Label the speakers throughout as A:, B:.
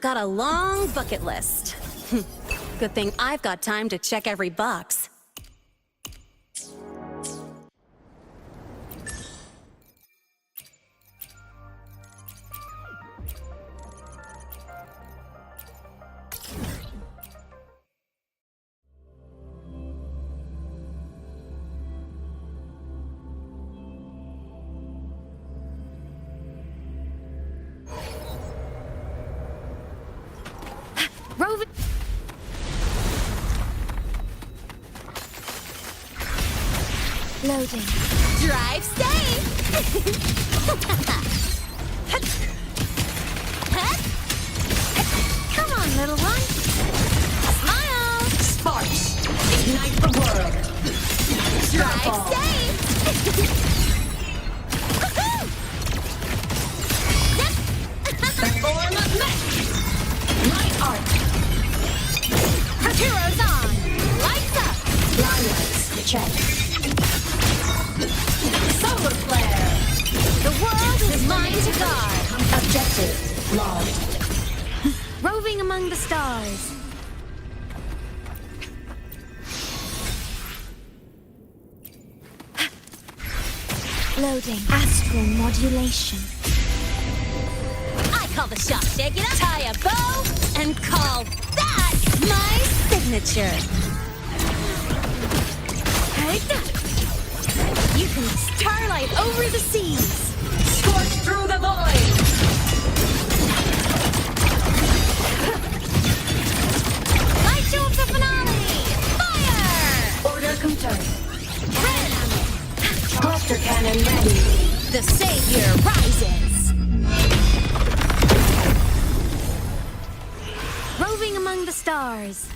A: got a long bucket list. Good thing I've got time to check every box. Roving.
B: Loading.
A: Drive safe! Come on, little one. Smile!
C: Sparks! Ignite the world!
A: Drive safe!
C: The form of magic! My art!
A: Heroes on! Lights up!
C: Lights, check. Solar flare!
A: The world is mine to guard!
C: Objective logged.
A: Roving among the stars.
B: Loading. Astral modulation.
A: I call the shot. Shake it up, tie a bow, and call that my signature. You can starlight over the seas.
C: Scorch through the void!
A: Light show up the finale. Fire!
C: Order confirmed.
A: Red.
C: Cluster cannon ready.
A: The savior rises. Roving among the stars.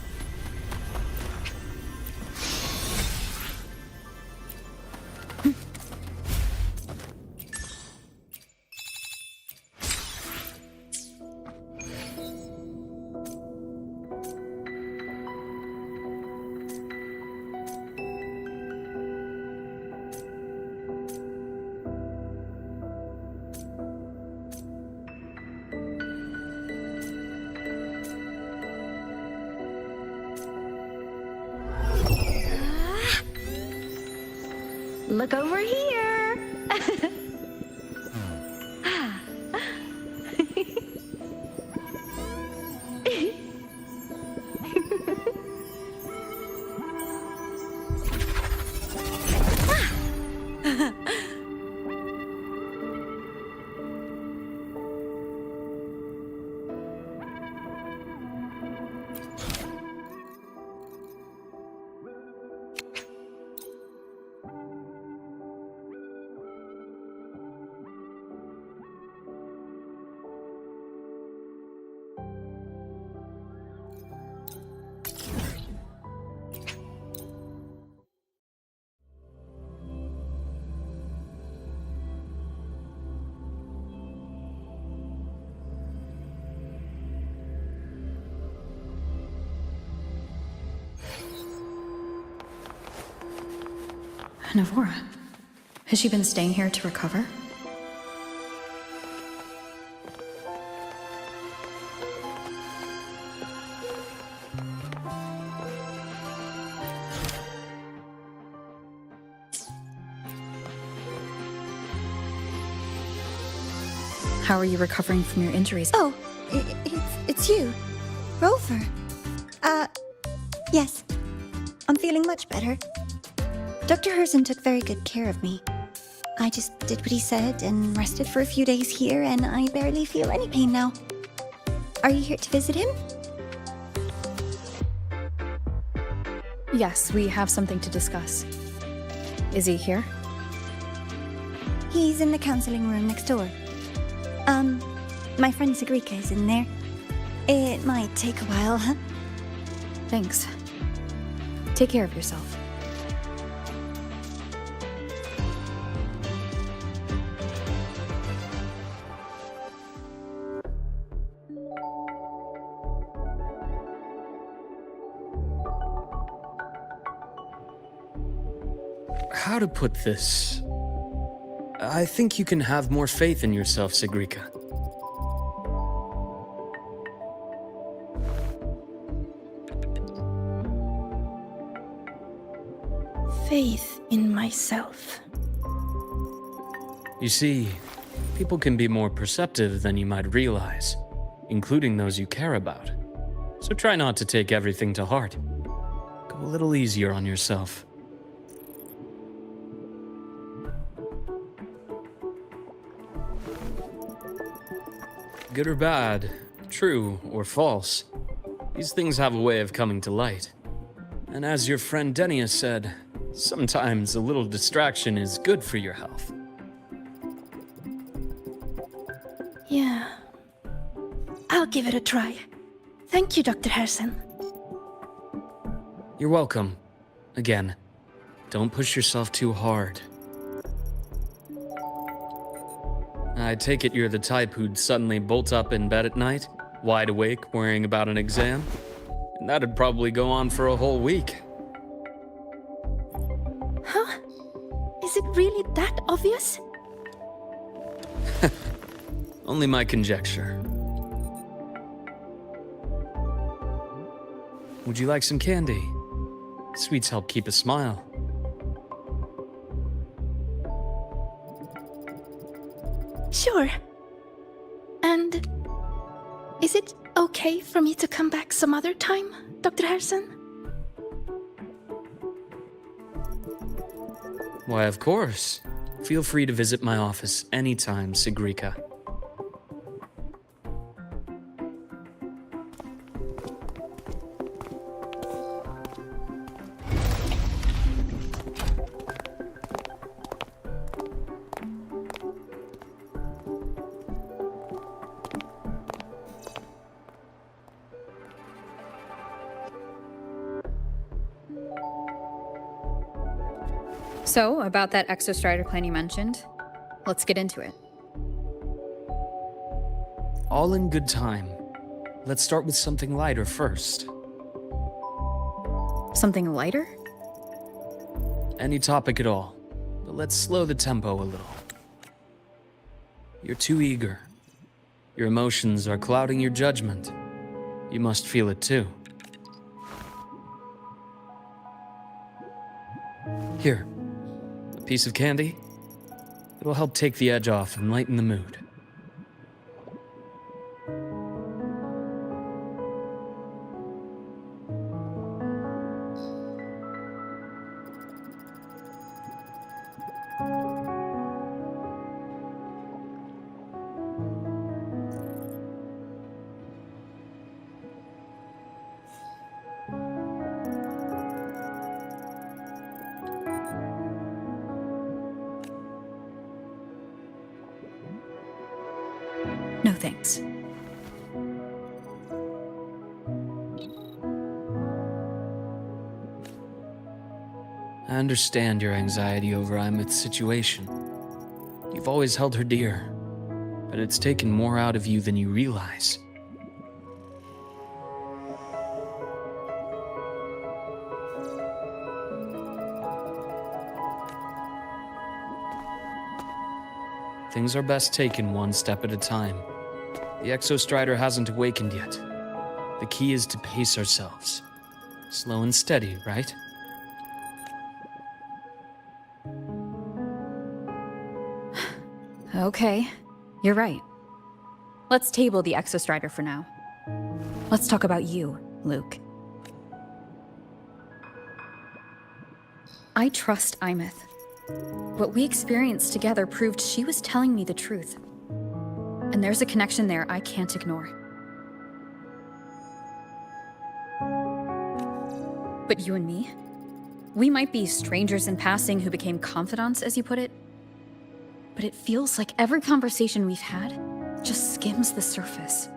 A: Look over here.
D: Navora, has she been staying here to recover? How are you recovering from your injuries?
B: Oh, it's you, Rover. Yes. I'm feeling much better. Dr. Herzen took very good care of me. I just did what he said and rested for a few days here, and I barely feel any pain now. Are you here to visit him?
D: Yes, we have something to discuss. Is he here?
B: He's in the counseling room next door. My friend Sigrika is in there. It might take a while, huh?
D: Thanks. Take care of yourself.
E: How to put this? I think you can have more faith in yourself, Sigrika.
F: faith in myself.
E: You see, people can be more perceptive than you might realize, including those you care about. So try not to take everything to heart. Go a little easier on yourself. Good or bad, true or false, these things have a way of coming to light. And as your friend Denia said, sometimes a little distraction is good for your health.
F: Yeah. I'll give it a try. Thank you, Dr. Harrison.
E: You're welcome. Again, don't push yourself too hard. I take it you're the type who'd suddenly bolt up in bed at night, wide awake, worrying about an exam? And that'd probably go on for a whole week.
F: Huh? Is it really that obvious?
E: Only my conjecture. Would you like some candy? Sweets help keep a smile.
F: Sure. And is it okay for me to come back some other time, Dr. Harrison?
E: Why, of course. Feel free to visit my office anytime, Sigrika.
D: So, about that Exostrider plan you mentioned, let's get into it.
E: All in good time. Let's start with something lighter first.
D: Something lighter?
E: Any topic at all, but let's slow the tempo a little. You're too eager. Your emotions are clouding your judgment. You must feel it too. Here, a piece of candy. It'll help take the edge off and lighten the mood.
D: No thanks.
E: I understand your anxiety over Imith's situation. You've always held her dear, but it's taken more out of you than you realize. Things are best taken one step at a time. The Exostrider hasn't awakened yet. The key is to pace ourselves. Slow and steady, right?
D: Okay, you're right. Let's table the Exostrider for now. Let's talk about you, Luke. I trust Imith. What we experienced together proved she was telling me the truth. And there's a connection there I can't ignore. But you and me? We might be strangers in passing who became confidants, as you put it. But it feels like every conversation we've had just skims the surface.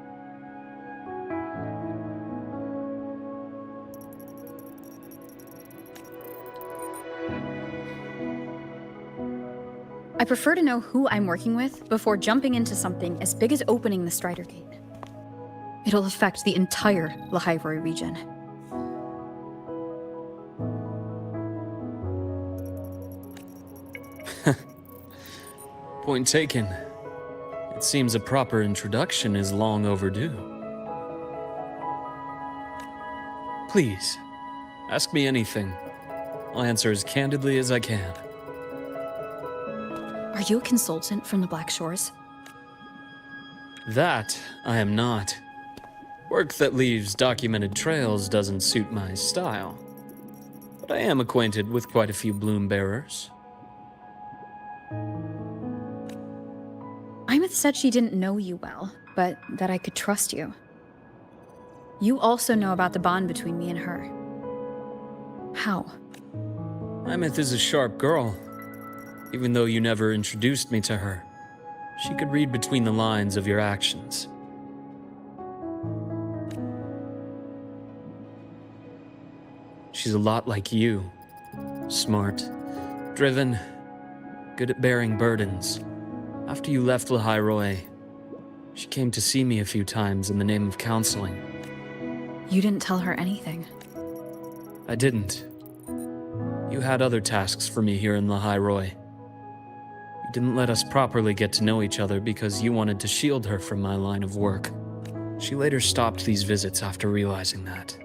D: I prefer to know who I'm working with before jumping into something as big as opening the Strider Gate. It'll affect the entire Lahaivori region.
E: Point taken. It seems a proper introduction is long overdue. Please, ask me anything. I'll answer as candidly as I can.
D: Are you a consultant from the Black Shores?
E: That I am not. Work that leaves documented trails doesn't suit my style. But I am acquainted with quite a few bloom bearers.
D: Imeth said she didn't know you well, but that I could trust you. You also know about the bond between me and her. How?
E: Imeth is a sharp girl. Even though you never introduced me to her, she could read between the lines of your actions. She's a lot like you. Smart, driven, good at bearing burdens. After you left Lahairoi, she came to see me a few times in the name of counseling.
D: You didn't tell her anything.
E: I didn't. You had other tasks for me here in Lahairoi. You didn't let us properly get to know each other because you wanted to shield her from my line of work. She later stopped these visits after realizing that.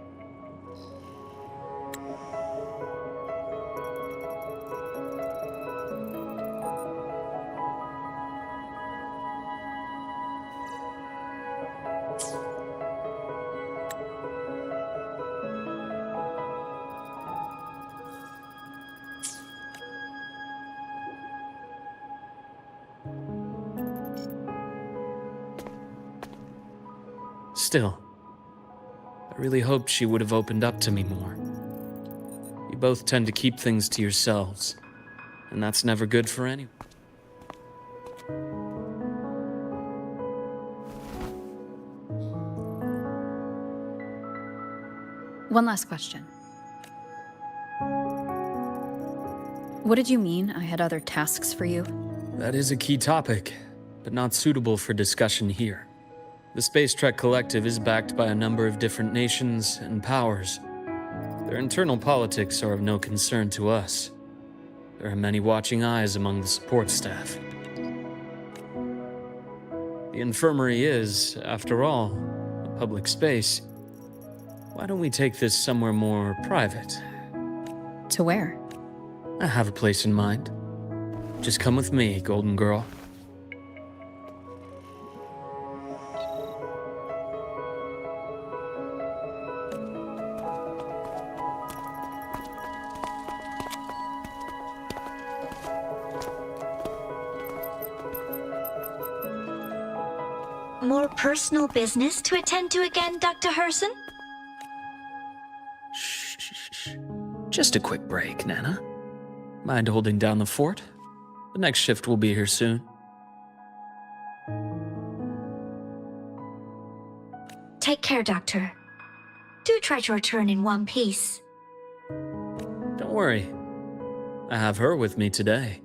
E: Still, I really hoped she would have opened up to me more. You both tend to keep things to yourselves, and that's never good for anyone.
D: One last question. What did you mean I had other tasks for you?
E: That is a key topic, but not suitable for discussion here. The Space Trek Collective is backed by a number of different nations and powers. Their internal politics are of no concern to us. There are many watching eyes among the support staff. The infirmary is, after all, a public space. Why don't we take this somewhere more private?
D: To where?
E: I have a place in mind. Just come with me, Golden Girl.
B: More personal business to attend to again, Dr. Herson?
E: Shh. Just a quick break, Nana. Mind holding down the fort? The next shift will be here soon.
B: Take care, Doctor. Do try to return in one piece.
E: Don't worry. I have her with me today.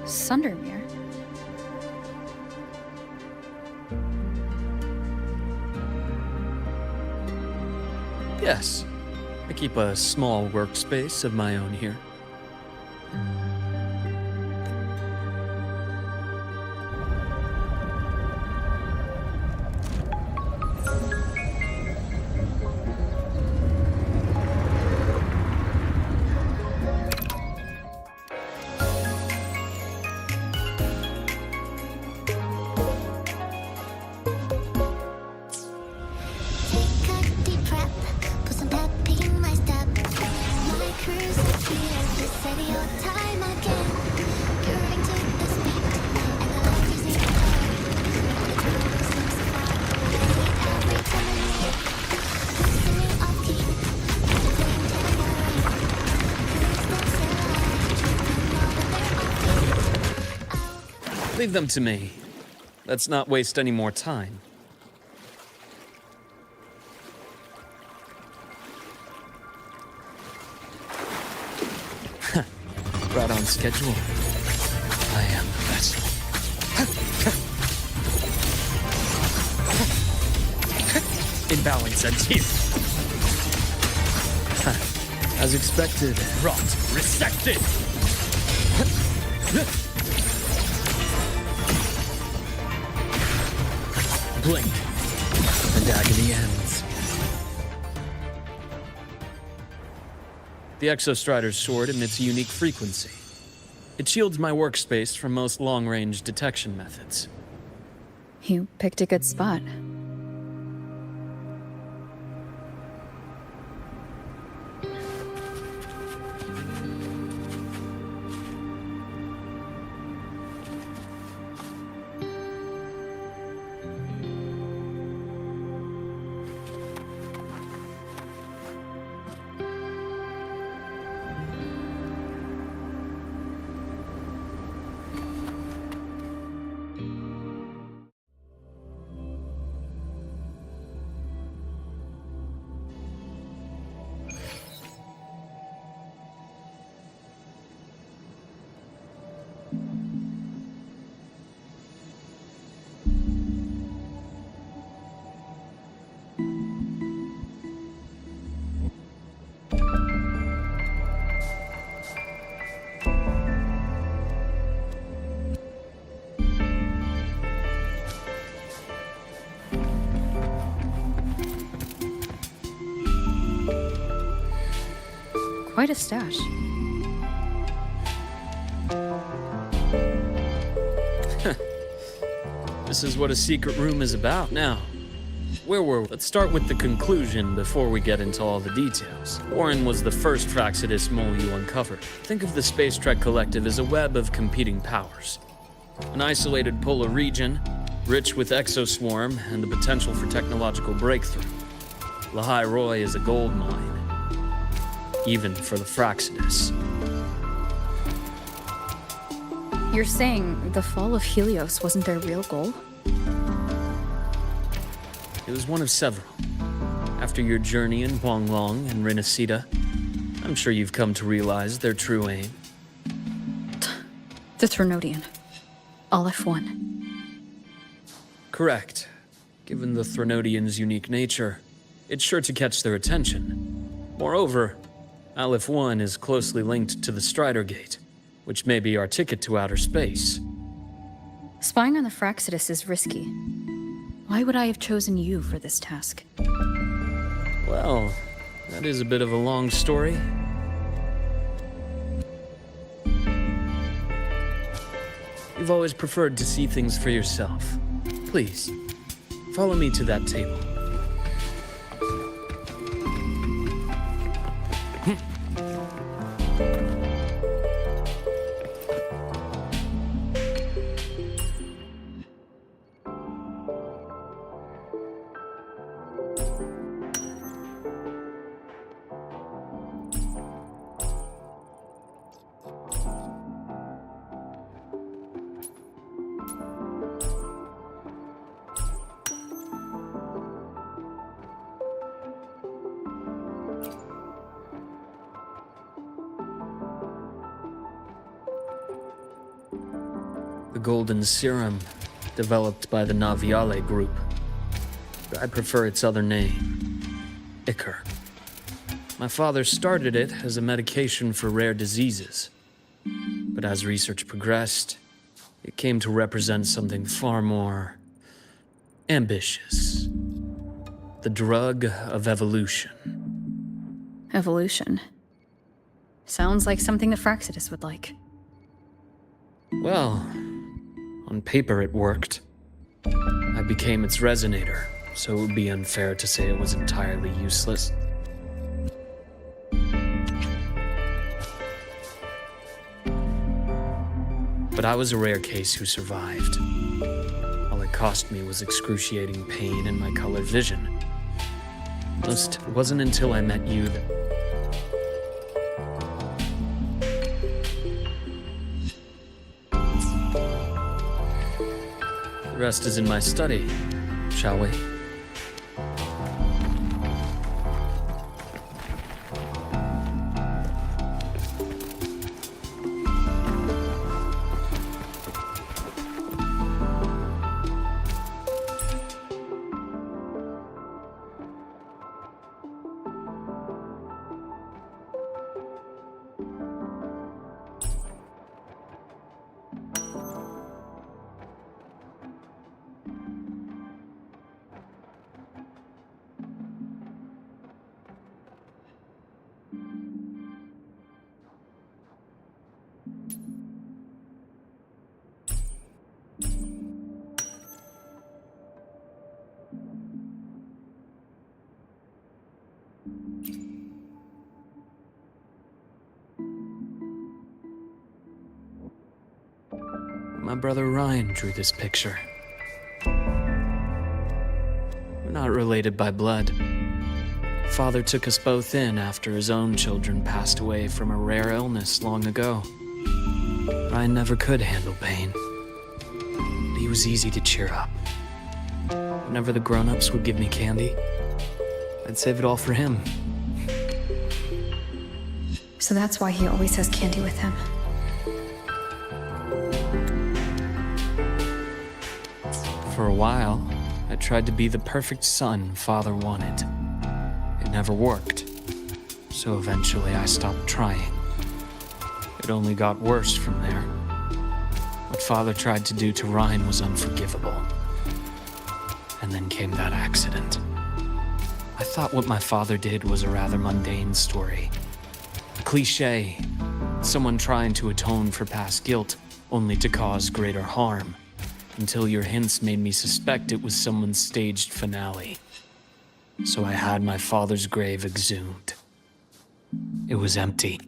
D: Sundermere?
E: Yes. I keep a small workspace of my own here. Leave them to me. Let's not waste any more time. Right on schedule. I am the vessel. imbalance ends here. As expected. Rot. Resected. Blink. And agony ends. The Exostrider's sword emits a unique frequency. It shields my workspace from most long-range detection methods.
D: You picked a good spot. Quite a stash.
E: This is what a secret room is about now. Where were we? Let's start with the conclusion before we get into all the details. Warren was the first Fraxidus mole you uncovered. Think of the Space Trek Collective as a web of competing powers. An isolated polar region, rich with exoswarm and the potential for technological breakthrough. Lahai Roy is a gold mine. Even for the Fraxidus.
D: You're saying the fall of Helios wasn't their real goal?
E: It was one of several. After your journey in Huanglong and Renacida, I'm sure you've come to realize their true aim.
D: The Trinodian. Aleph 1.
E: Correct. Given the Trinodian's unique nature, it's sure to catch their attention. Moreover, Aleph 1 is closely linked to the Strider Gate, which may be our ticket to outer space.
D: Spying on the Fraxidus is risky. Why would I have chosen you for this task?
E: Well, that is a bit of a long story. You've always preferred to see things for yourself. Please, follow me to that table. The golden serum, developed by the Naviale group. I prefer its other name, Ichor. My father started it as a medication for rare diseases. But as research progressed, it came to represent something far more ambitious. The drug of evolution.
D: Evolution. Sounds like something the Fraxidus would like.
E: Well, on paper it worked. I became its resonator, so it would be unfair to say it was entirely useless. But I was a rare case who survived. All it cost me was excruciating pain and my colored vision. It wasn't until I met you that... The rest is in my study, shall we? My brother Ryan drew this picture. We're not related by blood. Father took us both in after his own children passed away from a rare illness long ago. Ryan never could handle pain. But he was easy to cheer up. Whenever the grown-ups would give me candy, I'd save it all for him.
D: So that's why he always has candy with him.
E: For a while, I tried to be the perfect son Father wanted. It never worked, so eventually I stopped trying. It only got worse from there. What Father tried to do to Ryan was unforgivable. And then came that accident. I thought what my father did was a rather mundane story. A cliché, someone trying to atone for past guilt, only to cause greater harm. Until your hints made me suspect it was someone's staged finale. So I had my father's grave exhumed. It was empty.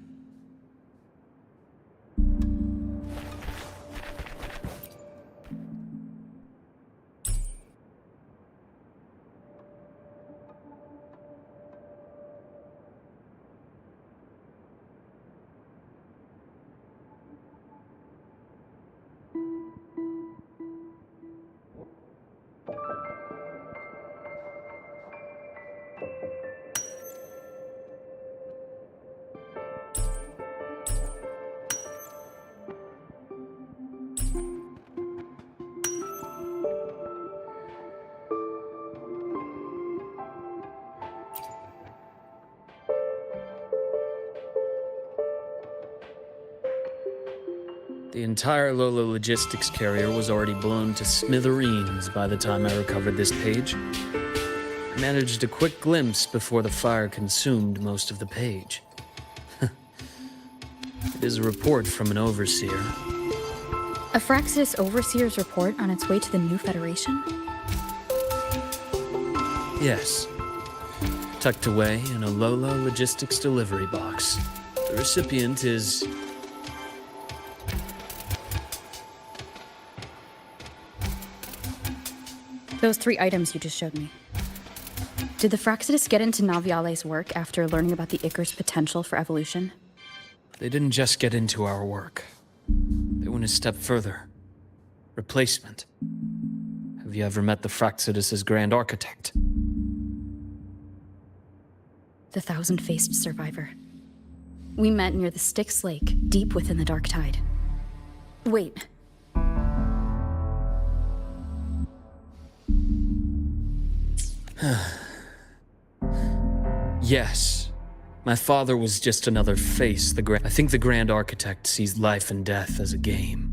E: The entire Lola logistics carrier was already blown to smithereens by the time I recovered this page. I managed a quick glimpse before the fire consumed most of the page. It is a report from an overseer.
D: A Fraxidus Overseer's report on its way to the new Federation?
E: Yes. Tucked away in a Lola logistics delivery box. The recipient is...
D: Those 3 items you just showed me. Did the Fraxidus get into Naviale's work after learning about the Icar's potential for evolution?
E: They didn't just get into our work. They went a step further. Replacement. Have you ever met the Fraxidus' Grand Architect?
D: The thousand-faced survivor. We met near the Styx Lake, deep within the Dark Tide. Wait.
E: Yes. My father was just another face. I think the Grand Architect sees life and death as a game.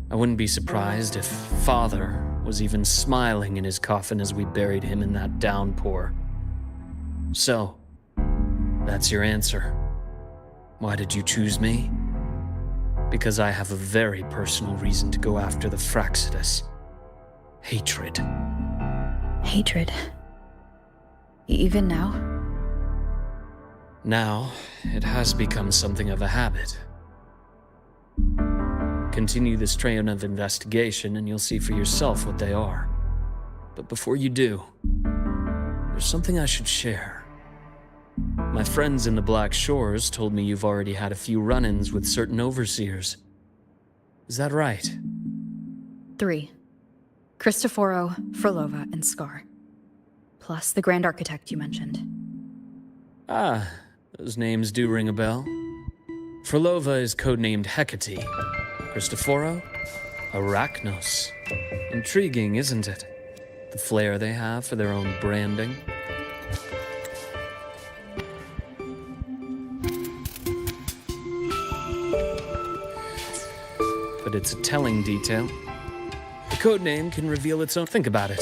E: I wouldn't be surprised if Father was even smiling in his coffin as we buried him in that downpour. So, that's your answer. Why did you choose me? Because I have a very personal reason to go after the Fraxidus. Hatred.
D: Hatred. Even now?
E: Now, it has become something of a habit. Continue this train of investigation and you'll see for yourself what they are. But before you do, there's something I should share. My friends in the Black Shores told me you've already had a few run-ins with certain overseers. Is that right?
D: 3. Cristoforo, Frolova, and Scar. Plus the Grand Architect you mentioned.
E: Ah, those names do ring a bell. Frolova is codenamed Hecate. Cristoforo? Arachnos. Intriguing, isn't it? The flair they have for their own branding. But it's a telling detail. The codename can reveal its own. Think about it.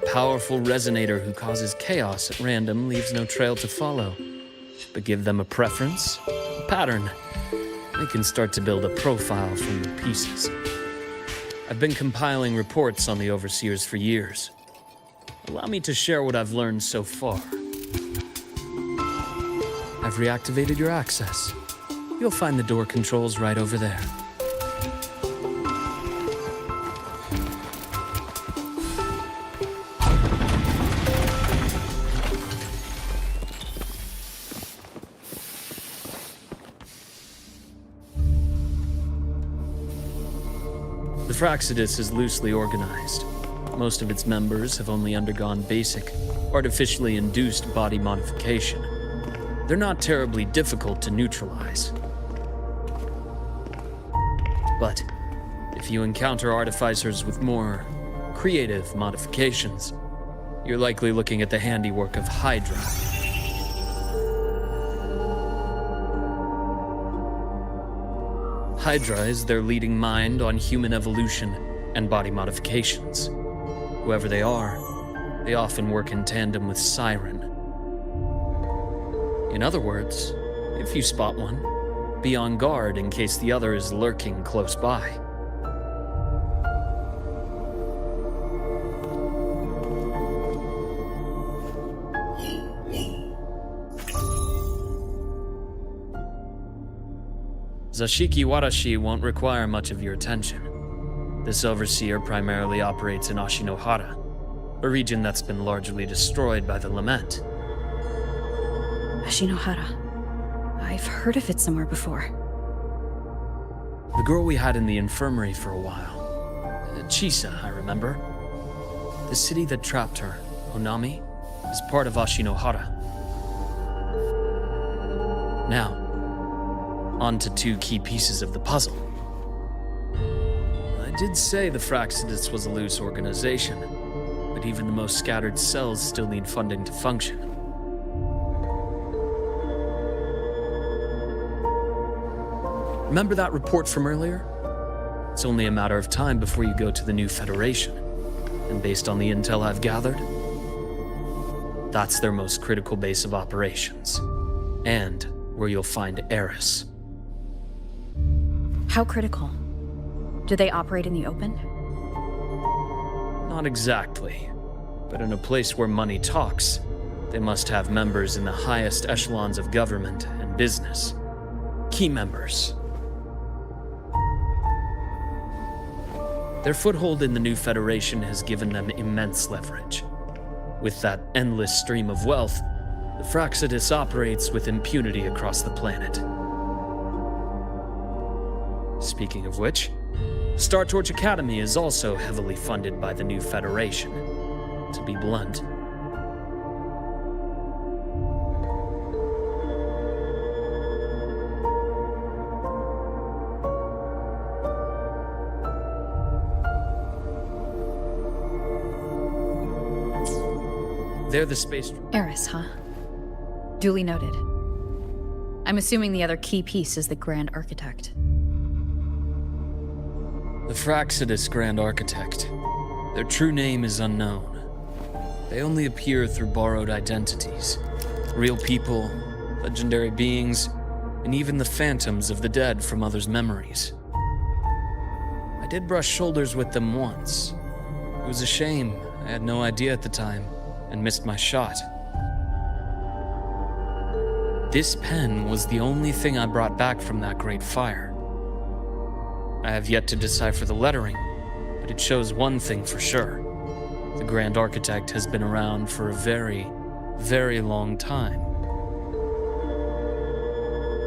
E: A powerful resonator who causes chaos at random leaves no trail to follow. But give them a preference, a pattern. They can start to build a profile from the pieces. I've been compiling reports on the Overseers for years. Allow me to share what I've learned so far. I've reactivated your access. You'll find the door controls right over there. The Fraxidus is loosely organized. Most of its members have only undergone basic, artificially induced body modification. They're not terribly difficult to neutralize. But if you encounter artificers with more creative modifications, you're likely looking at the handiwork of Hydra. Hydra is their leading mind on human evolution and body modifications. Whoever they are, they often work in tandem with Siren. In other words, if you spot one, be on guard in case the other is lurking close by. Zashiki Warashi won't require much of your attention. This overseer primarily operates in Ashinohara, a region that's been largely destroyed by the Lament.
D: Ashinohara. I've heard of it somewhere before.
E: The girl we had in the infirmary for a while. Chisa, I remember. The city that trapped her, Onami, is part of Ashinohara. Now, on to two key pieces of the puzzle. I did say the Fraxidus was a loose organization, but even the most scattered cells still need funding to function. Remember that report from earlier? It's only a matter of time before you go to the new Federation, and based on the intel I've gathered, that's their most critical base of operations, and where you'll find Eris.
D: How critical? Do they operate in the open?
E: Not exactly, but in a place where money talks, they must have members in the highest echelons of government and business. Key members. Their foothold in the new Federation has given them immense leverage. With that endless stream of wealth, the Fraxidus operates with impunity across the planet. Speaking of which, Star Torch Academy is also heavily funded by the new Federation. To be blunt. They're the space...
D: Eris, huh? Duly noted. I'm assuming the other key piece is the Grand Architect.
E: The Fraxidus Grand Architect. Their true name is unknown. They only appear through borrowed identities. Real people, legendary beings, and even the phantoms of the dead from others' memories. I did brush shoulders with them once. It was a shame. I had no idea at the time, and missed my shot. This pen was the only thing I brought back from that great fire. I have yet to decipher the lettering, but it shows one thing for sure. The Grand Architect has been around for a very, very long time.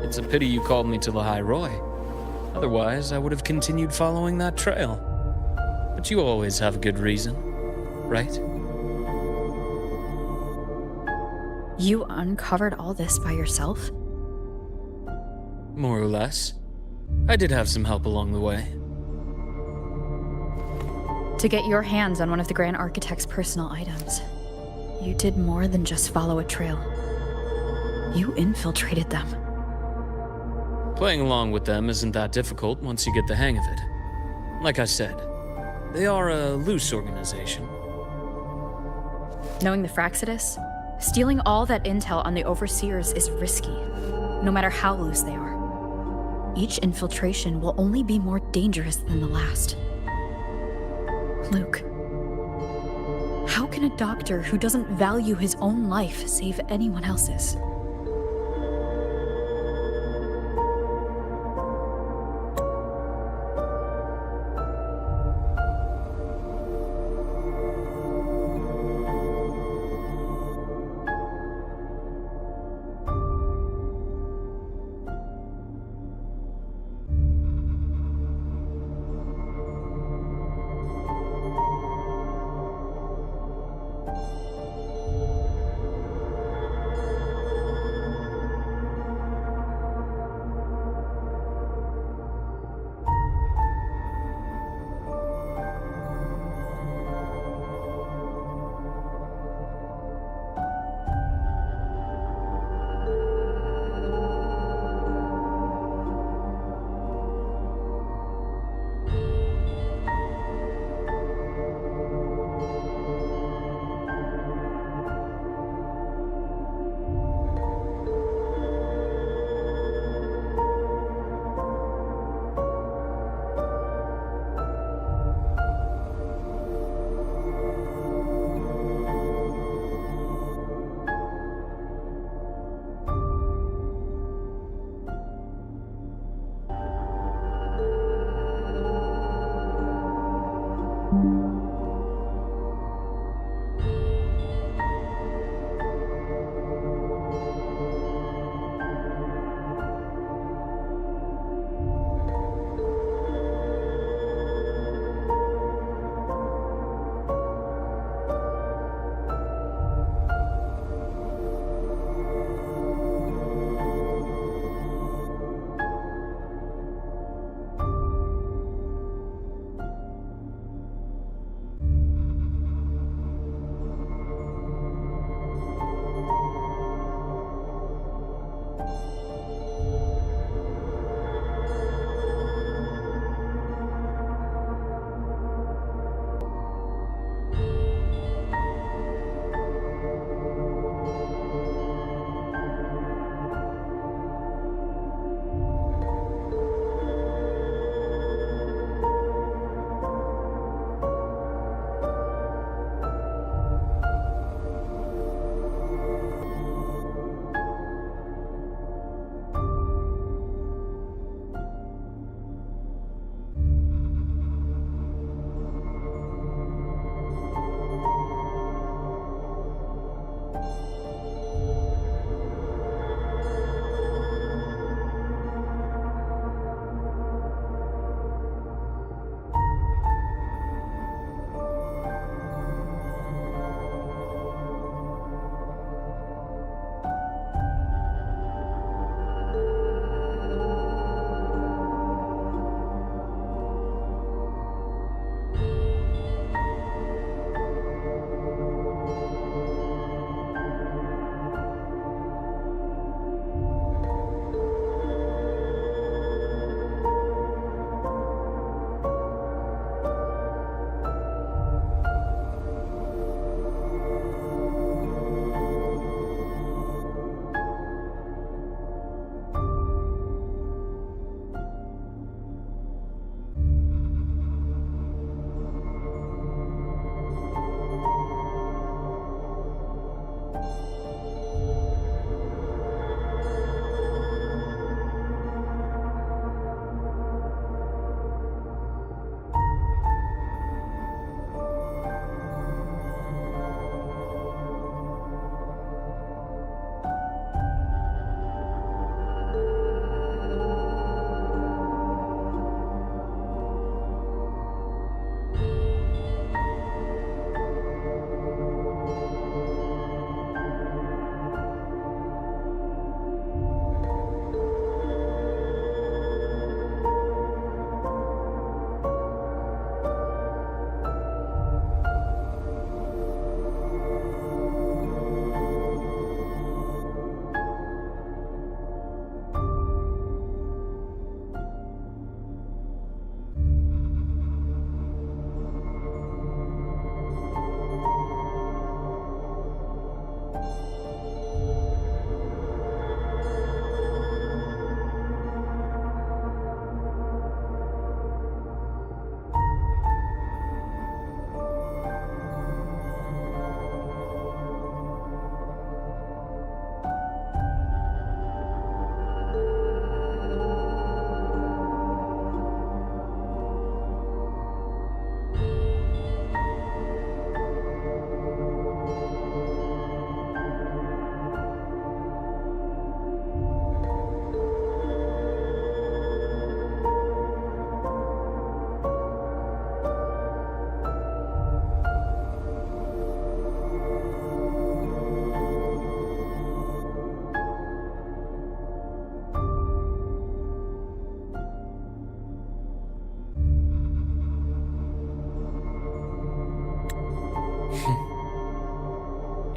E: It's a pity you called me to the High Roy. Otherwise, I would have continued following that trail. But you always have a good reason, right?
D: You uncovered all this by yourself?
E: More or less. I did have some help along the way.
D: To get your hands on one of the Grand Architect's personal items, you did more than just follow a trail. You infiltrated them.
E: Playing along with them isn't that difficult once you get the hang of it. Like I said, they are a loose organization.
D: Knowing the Fraxidus, stealing all that intel on the Overseers is risky, no matter how loose they are. Each infiltration will only be more dangerous than the last. Luke, how can a doctor who doesn't value his own life save anyone else's?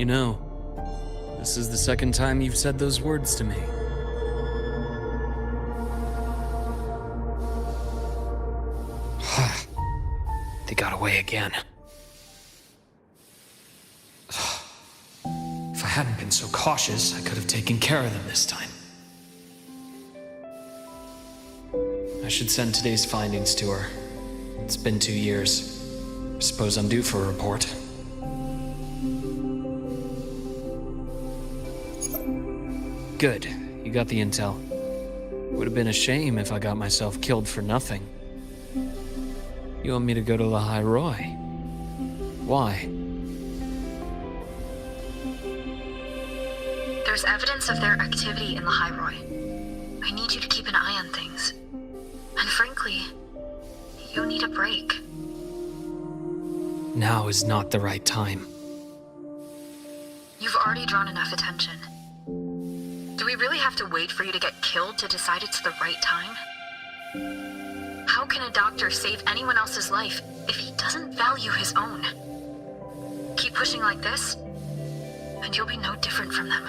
E: You know, this is the second time you've said those words to me. They got away again. If I hadn't been so cautious, I could have taken care of them this time. I should send today's findings to her. It's been 2 years. I suppose I'm due for a report. Good. You got the intel. Would have been a shame if I got myself killed for nothing. You want me to go to La Roy? Why?
D: There's evidence of their activity in La Roy. I need you to keep an eye on things. And frankly, you need a break.
E: Now is not the right time.
D: You've already drawn enough attention. Do we really have to wait for you to get killed to decide it's the right time? How can a doctor save anyone else's life if he doesn't value his own? Keep pushing like this, and you'll be no different from them.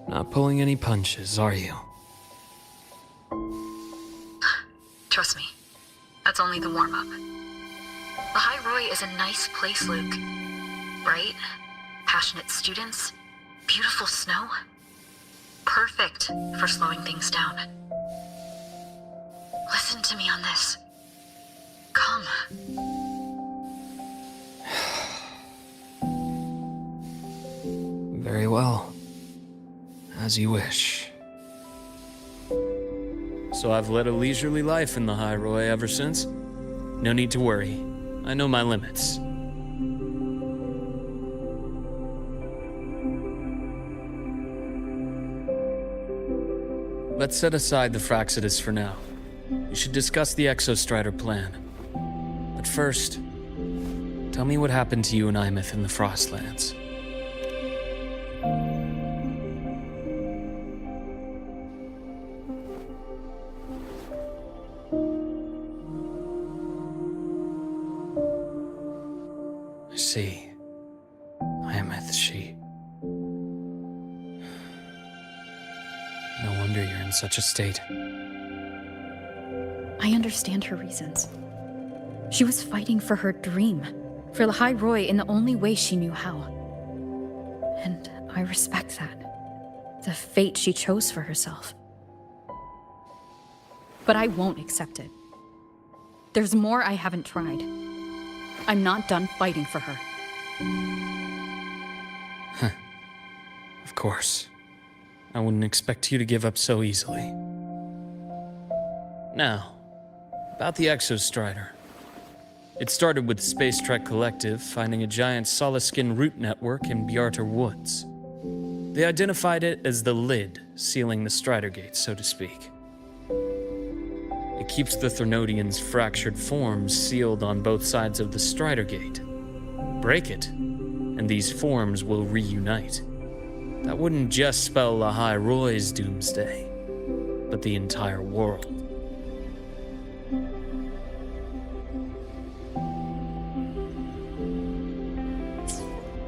E: Not pulling any punches, are you?
D: Trust me, that's only the warm-up. La Roy is a nice place, Luke. Bright, passionate students, beautiful snow. Perfect for slowing things down. Listen to me on this. Come.
E: Very well. As you wish. So I've led a leisurely life in the High Roy ever since. No need to worry. I know my limits. Let's set aside the Fraxidus for now. We should discuss the Exostrider plan. But first, tell me what happened to you and Imeth in the Frostlands. I see. Imeth, she... No wonder you're in such a state.
D: I understand her reasons. She was fighting for her dream, for La Roy in the only way she knew how. And I respect that. The fate she chose for herself. But I won't accept it. There's more I haven't tried. I'm not done fighting for her.
E: Of course. I wouldn't expect you to give up so easily. Now, about the Exostrider. It started with the Space Trek Collective finding a giant solid-skin root network in Bjarter Woods. They identified it as the lid, sealing the Strider Gate, so to speak. It keeps the Threnodians' fractured forms sealed on both sides of the Strider Gate. Break it, and these forms will reunite. That wouldn't just spell La Roy's doomsday, but the entire world.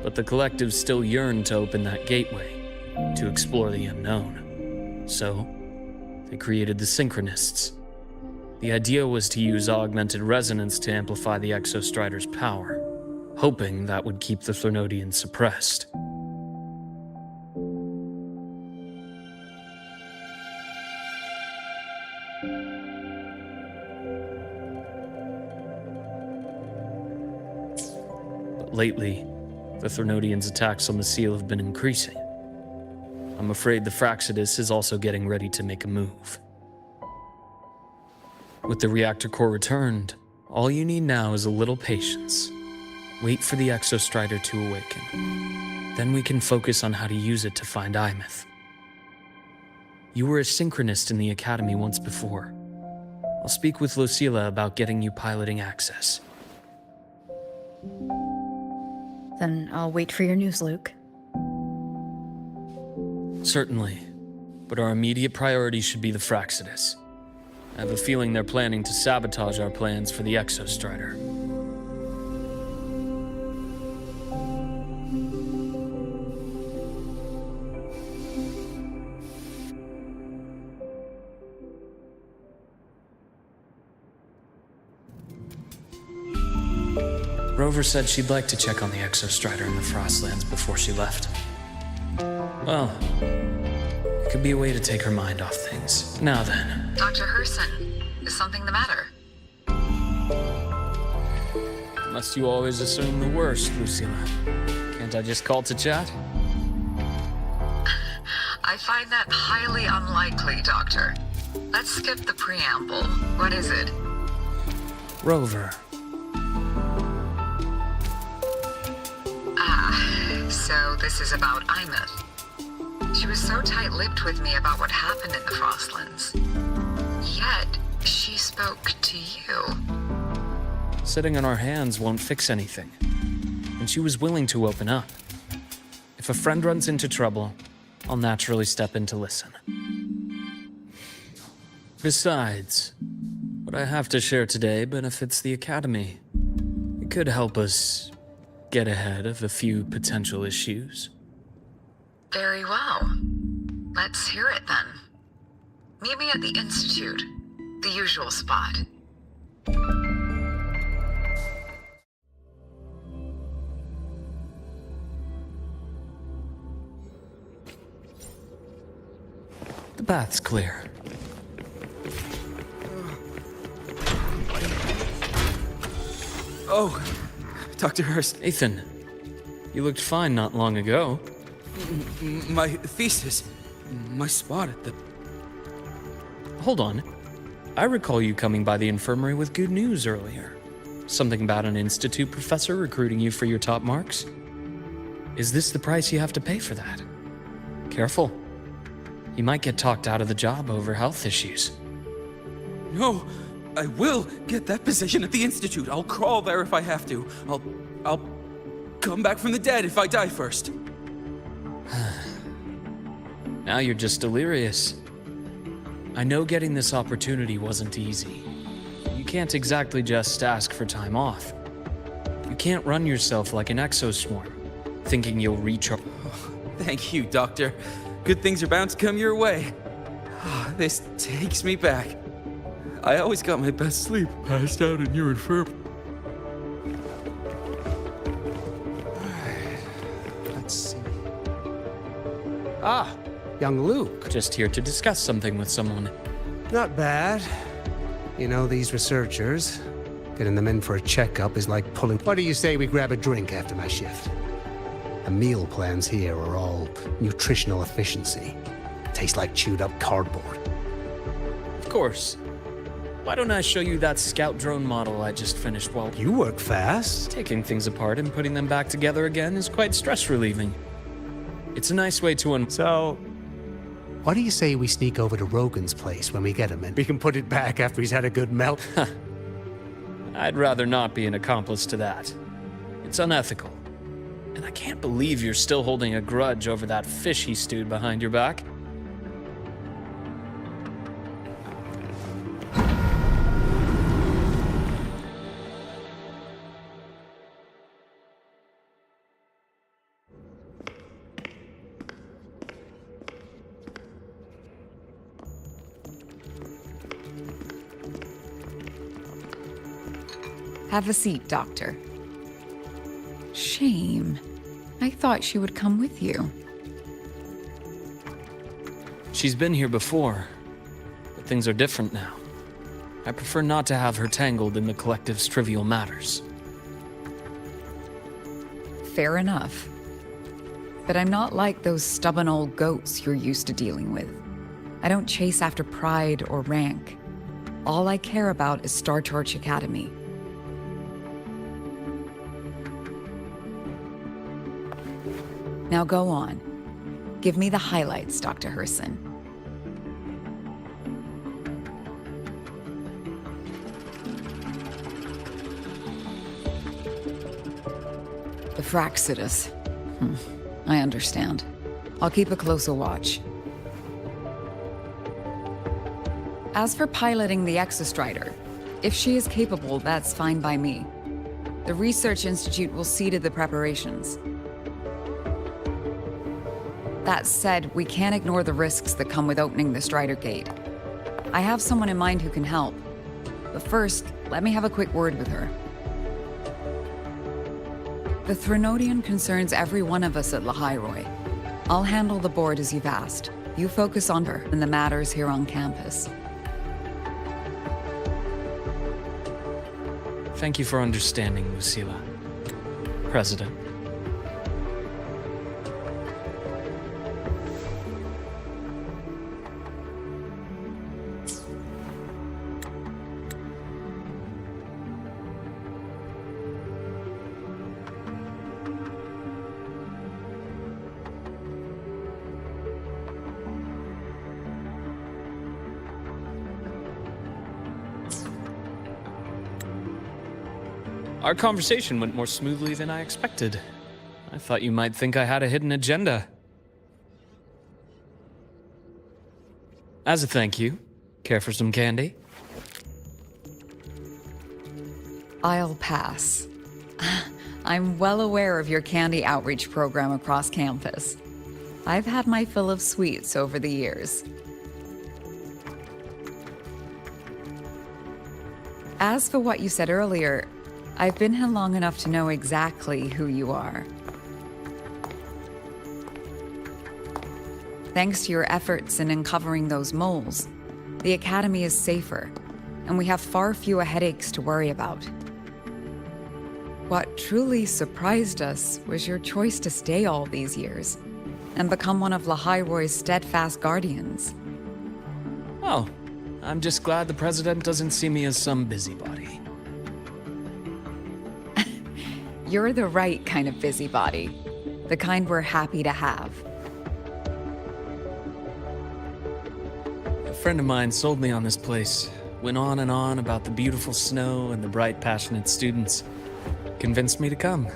E: But the Collective still yearned to open that gateway, to explore the unknown. So, they created the Synchronists. The idea was to use augmented resonance to amplify the Exostrider's power, hoping that would keep the Threnodians suppressed. But lately, the Threnodians' attacks on the seal have been increasing. I'm afraid the Fraxidus is also getting ready to make a move. With the reactor core returned, all you need now is a little patience. Wait for the Exostrider to awaken. Then we can focus on how to use it to find Imeth. You were a synchronist in the Academy once before. I'll speak with Lucilla about getting you piloting access.
D: Then I'll wait for your news, Luke.
E: Certainly, but our immediate priority should be the Fraxidus. I have a feeling they're planning to sabotage our plans for the Exostrider. Rover said she'd like to check on the Exostrider in the Frostlands before she left. Well, it could be a way to take her mind off things. Now then.
D: Dr. Herson, is something the matter?
E: Must you always assume the worst, Lucilla? Can't I just call to chat?
D: I find that highly unlikely, Doctor. Let's skip the preamble. What is it?
E: Rover.
D: So this is about Imeth. She was so tight-lipped with me about what happened in the Frostlands. Yet, she spoke to you.
E: Sitting on our hands won't fix anything. And she was willing to open up. If a friend runs into trouble, I'll naturally step in to listen. Besides, what I have to share today benefits the Academy. It could help us get ahead of a few potential issues.
D: Very well. Let's hear it then. Meet me at the Institute, the usual spot.
E: The bath's clear.
G: Oh, Dr. Hurst.
E: Ethan, you looked fine not long ago.
G: My thesis. My spot at the...
E: Hold on. I recall you coming by the infirmary with good news earlier. Something about an institute professor recruiting you for your top marks? Is this the price you have to pay for that? Careful. You might get talked out of the job over health issues.
G: No, I will get that position at the Institute. I'll crawl there if I have to. I'll come back from the dead if I die first.
E: Now you're just delirious. I know getting this opportunity wasn't easy. You can't exactly just ask for time off. You can't run yourself like an exoswarm, thinking you'll reach...
G: Thank you, Doctor. Good things are bound to come your way. This takes me back. I always got my best sleep passed out in your infirmary.
H: Let's see. Ah, young Luke.
E: Just here to discuss something with someone.
H: Not bad. You know, these researchers, getting them in for a checkup is like pulling... What do you say we grab a drink after my shift? The meal plans here are all nutritional efficiency. Taste like chewed up cardboard.
E: Of course. Why don't I show you that scout drone model I just finished while...
H: You work fast.
E: Taking things apart and putting them back together again is quite stress-relieving. It's a nice way to
H: So, what do you say we sneak over to Rogan's place when we get him and we can put it back after he's had a good melt?
E: I'd rather not be an accomplice to that. It's unethical. And I can't believe you're still holding a grudge over that fish he stewed behind your back.
I: Have a seat, Doctor. Shame. I thought she would come with you.
E: She's been here before, but things are different now. I prefer not to have her tangled in the collective's trivial matters.
I: Fair enough. But I'm not like those stubborn old goats you're used to dealing with. I don't chase after pride or rank. All I care about is Star Torch Academy. Now go on. Give me the highlights, Dr. Herson. The Fraxidus. I understand. I'll keep a closer watch. As for piloting the Exostrider, if she is capable, that's fine by me. The Research Institute will see to the preparations. That said, we can't ignore the risks that come with opening the Strider Gate. I have someone in mind who can help. But first, let me have a quick word with her. The Threnodian concerns every one of us at Lahairoi. I'll handle the board as you've asked. You focus on her and the matters here on campus.
E: Thank you for understanding, Lucila. President. Our conversation went more smoothly than I expected. I thought you might think I had a hidden agenda. As a thank you, care for some candy?
I: I'll pass. I'm well aware of your candy outreach program across campus. I've had my fill of sweets over the years. As for what you said earlier, I've been here long enough to know exactly who you are. Thanks to your efforts in uncovering those moles, the Academy is safer, and we have far fewer headaches to worry about. What truly surprised us was your choice to stay all these years and become one of Lahairoi's steadfast guardians.
E: Oh, I'm just glad the President doesn't see me as some busybody.
I: You're the right kind of busybody, the kind we're happy to have.
E: A friend of mine sold me on this place, went on and on about the beautiful snow and the bright, passionate students. Convinced me to come.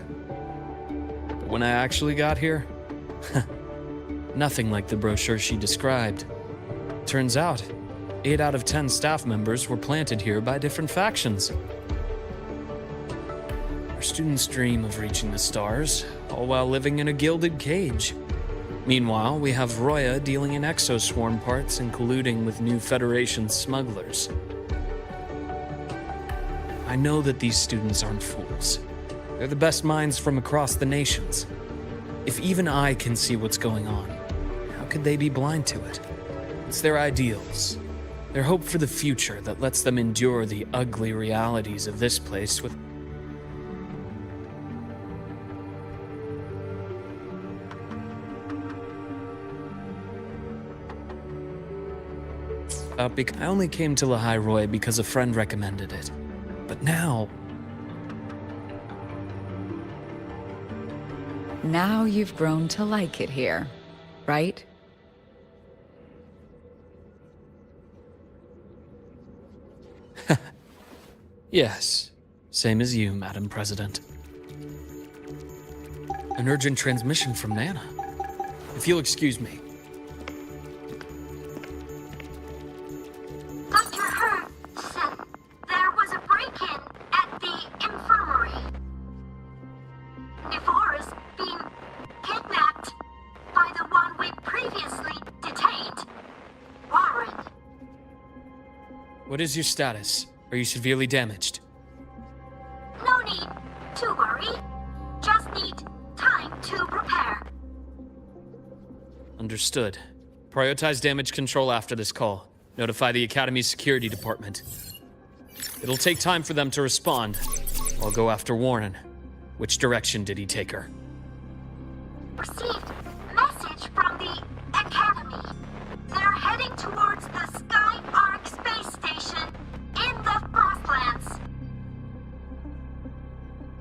E: But when I actually got here, nothing like the brochure she described. Turns out, 8 out of 10 staff members were planted here by different factions. Our students dream of reaching the stars, all while living in a gilded cage. Meanwhile, we have Roya dealing in exoswarm parts and colluding with new Federation smugglers. I know that these students aren't fools. They're the best minds from across the nations. If even I can see what's going on, how could they be blind to it? It's their ideals, their hope for the future that lets them endure the ugly realities of this place with... I only came to Lahairoi because a friend recommended it. But now...
I: Now you've grown to like it here, right?
E: Yes, same as you, Madam President. An urgent transmission from Nana. If you'll excuse me.
D: Dr. Hurd said there was a break-in at the infirmary. Nevora's being kidnapped by the one we previously detained, Warren.
E: What is your status? Are you severely damaged?
D: No need to worry. Just need time to prepare.
E: Understood. Prioritize damage control after this call. Notify the Academy's security department. It'll take time for them to respond. I'll go after Warren. Which direction did he take her?
D: Received message from the Academy. They're heading towards the Sky Arc space station in the Frostlands.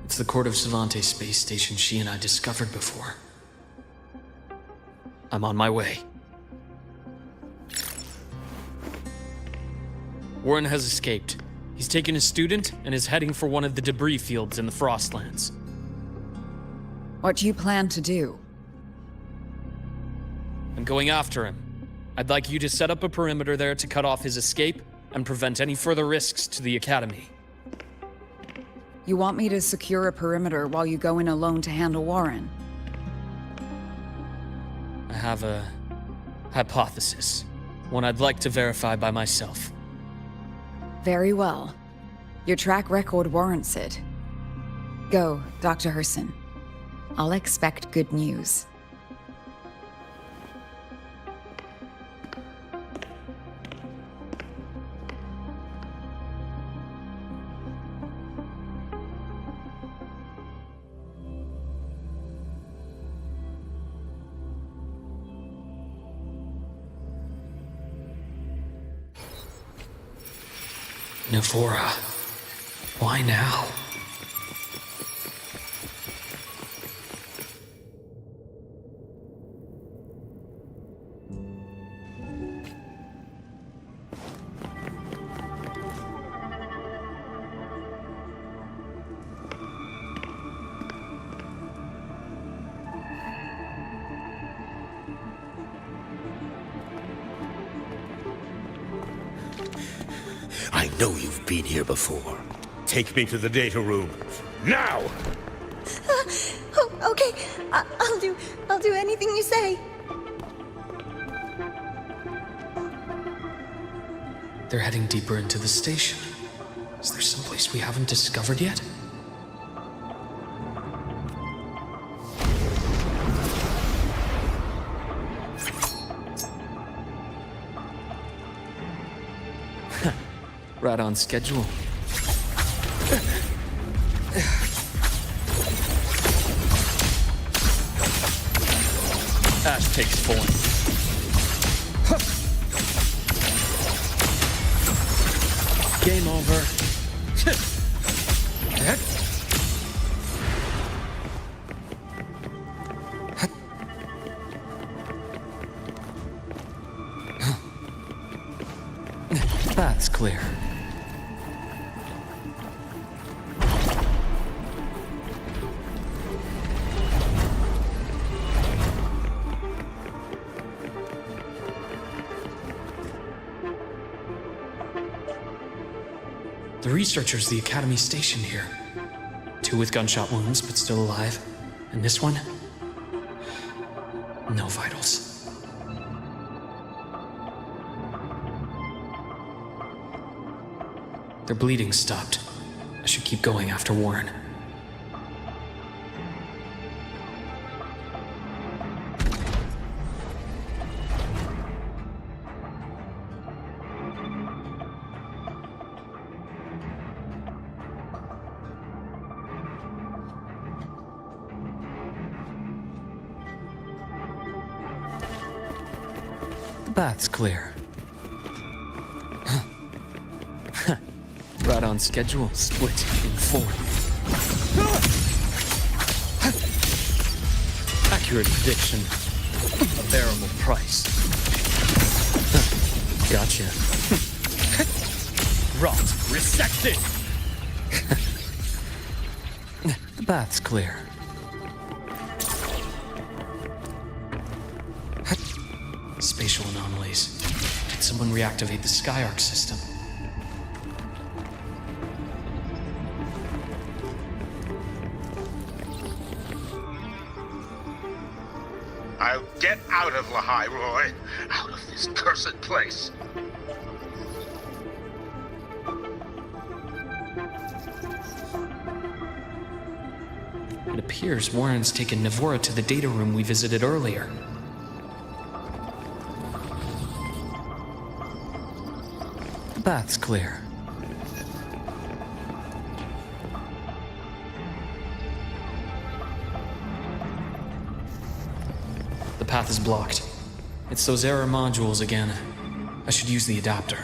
E: It's the Court of Savante space station she and I discovered before. I'm on my way. Warren has escaped. He's taken a student and is heading for one of the debris fields in the Frostlands.
I: What do you plan to do?
E: I'm going after him. I'd like you to set up a perimeter there to cut off his escape and prevent any further risks to the Academy.
I: You want me to secure a perimeter while you go in alone to handle Warren?
E: I have a hypothesis. One I'd like to verify by myself.
I: Very well. Your track record warrants it. Go, Dr. Herson. I'll expect good news.
E: Navora. Why now?
J: I know you've been here before. Take me to the data room. Now!
B: Oh, okay. I'll do anything you say.
E: They're heading deeper into the station. Is there someplace we haven't discovered yet? Right on schedule. Ash takes form. Game over. That's clear. The researchers the Academy stationed here. 2 with gunshot wounds, but still alive. And this one? No vitals. Their bleeding stopped. I should keep going after Warren. Bath's clear. Right on schedule, split in 4. Accurate prediction. A bearable price. Gotcha. Rot resected! The bath's clear. Spatial anomalies. Did someone reactivate the Skyarc system?
J: I'll get out of Lahai, Roy. Out of this cursed place.
E: It appears Warren's taken Navora to the data room we visited earlier. The bath's clear. The path is blocked. It's those error modules again. I should use the adapter.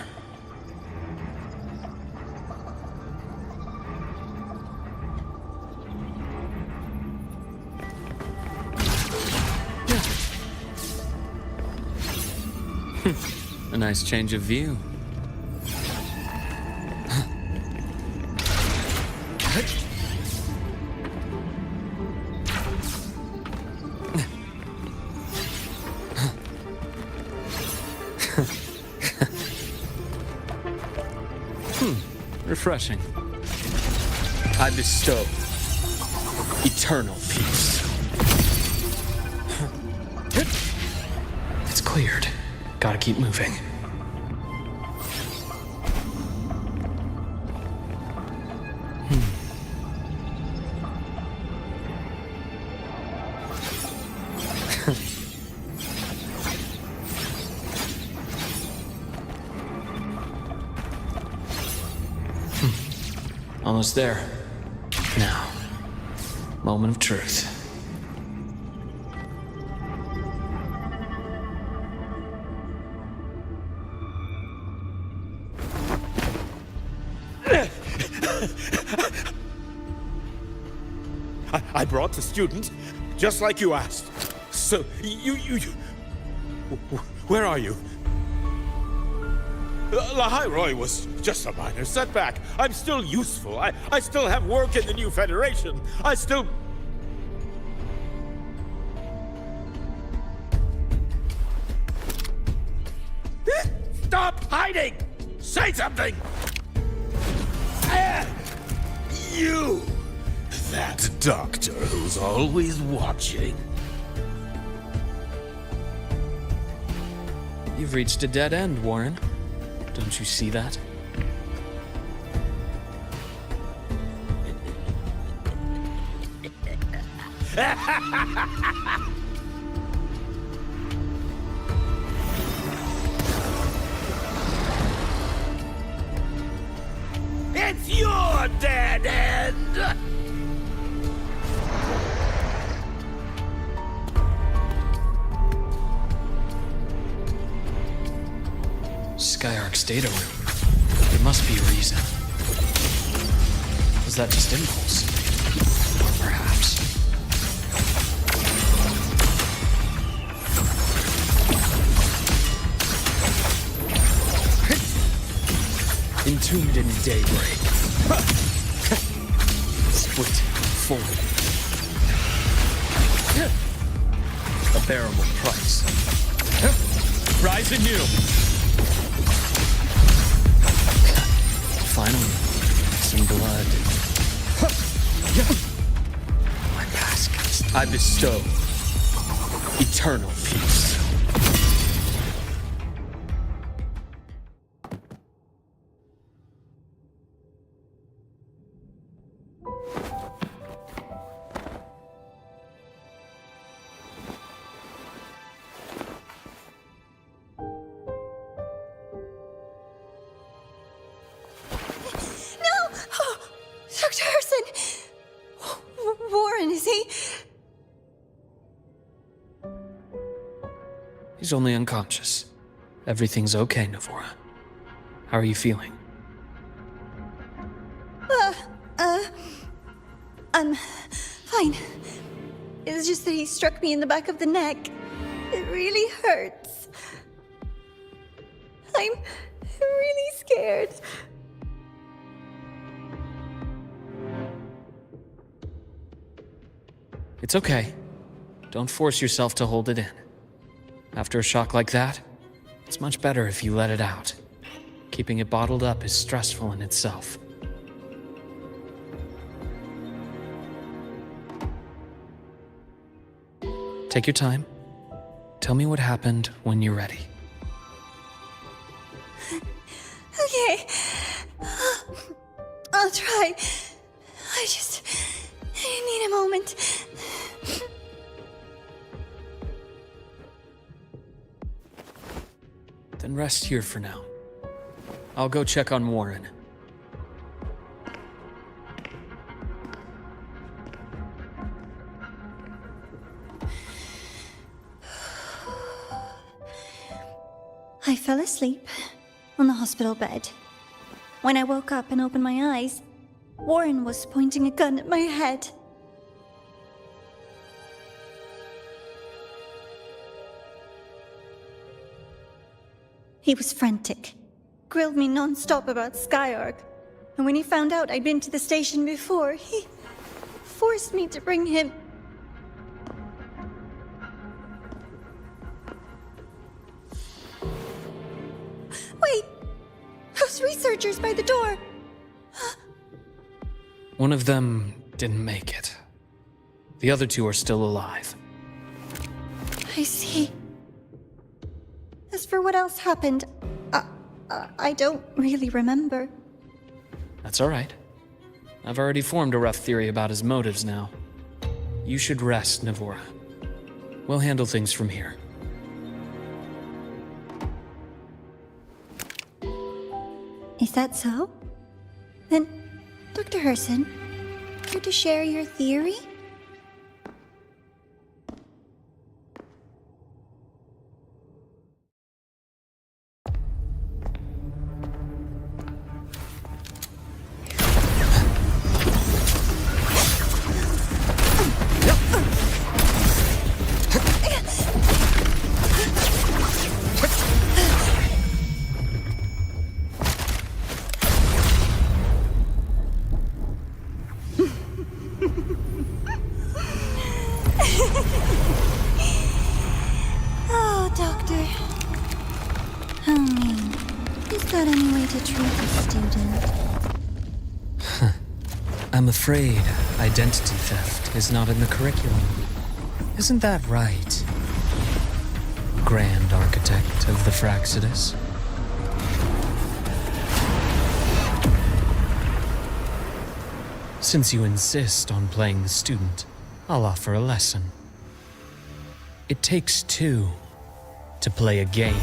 E: A nice change of view. Refreshing. I bestow eternal peace. It's cleared. Gotta keep moving. Almost there. Now, moment of truth.
J: I brought the student, just like you asked. So, you... Where are you? Lahai Roy was just a minor setback. I'm still useful. I still have work in the new Federation. I still... Stop hiding! Say something! You! That doctor who's always watching.
E: You've reached a dead end, Warren. Don't you see that?
J: It's your dead end!
E: Skyark's data room. There must be a reason. Was that just impulse? Or perhaps... Entombed in daybreak. Split forward. A bearable price. Rise anew. Finally, some blood. My mask. I bestow eternal peace.
B: Dr. Herson! Warren, is he?
E: He's only unconscious. Everything's okay, Navora. How are you feeling?
B: I'm fine. It's just that he struck me in the back of the neck. It really hurts. I'm really scared.
E: It's okay. Don't force yourself to hold it in. After a shock like that, it's much better if you let it out. Keeping it bottled up is stressful in itself. Take your time. Tell me what happened when you're ready.
B: Okay. I'll try. I need a moment.
E: Then rest here for now. I'll go check on Warren.
B: I fell asleep on the hospital bed. When I woke up and opened my eyes, Warren was pointing a gun at my head. He was frantic, grilled me non-stop about Skyark, and when he found out I'd been to the station before, he forced me to bring him. Wait! Those researchers by the door!
E: One of them didn't make it. The other two are still alive.
B: I see. As for what else happened, I don't really remember.
E: That's all right. I've already formed a rough theory about his motives now. You should rest, Navora. We'll handle things from here.
B: Is that so? Then Dr. Herson, care to share your theory? Oh, Doctor. How mean. Is that any way to treat a student?
E: I'm afraid identity theft is not in the curriculum. Isn't that right, Grand Architect of the Fraxidus? Since you insist on playing the student, I'll offer a lesson. It takes two to play a game.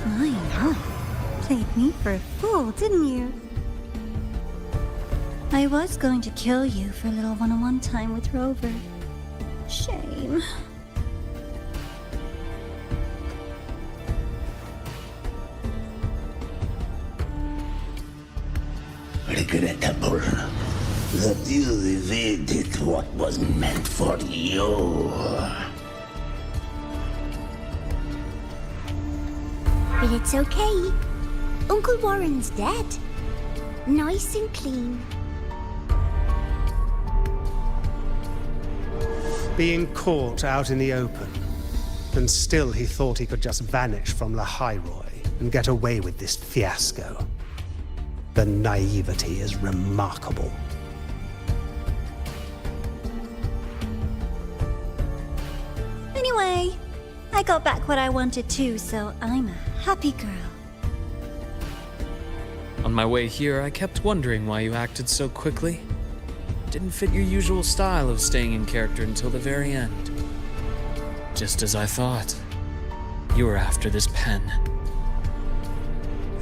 B: My, played me for a fool, didn't you? I was going to kill you for a little one-on-one time with Rover. Shame.
K: Regrettable that you evaded what was meant for you.
L: But it's okay. Uncle Warren's dead. Nice and clean.
H: Being caught out in the open, and still he thought he could just vanish from La Hyroi and get away with this fiasco. The naivety is remarkable.
B: Anyway, I got back what I wanted too, so I'm a happy girl.
E: On my way here, I kept wondering why you acted so quickly. Didn't fit your usual style of staying in character until the very end. Just as I thought. You were after this pen.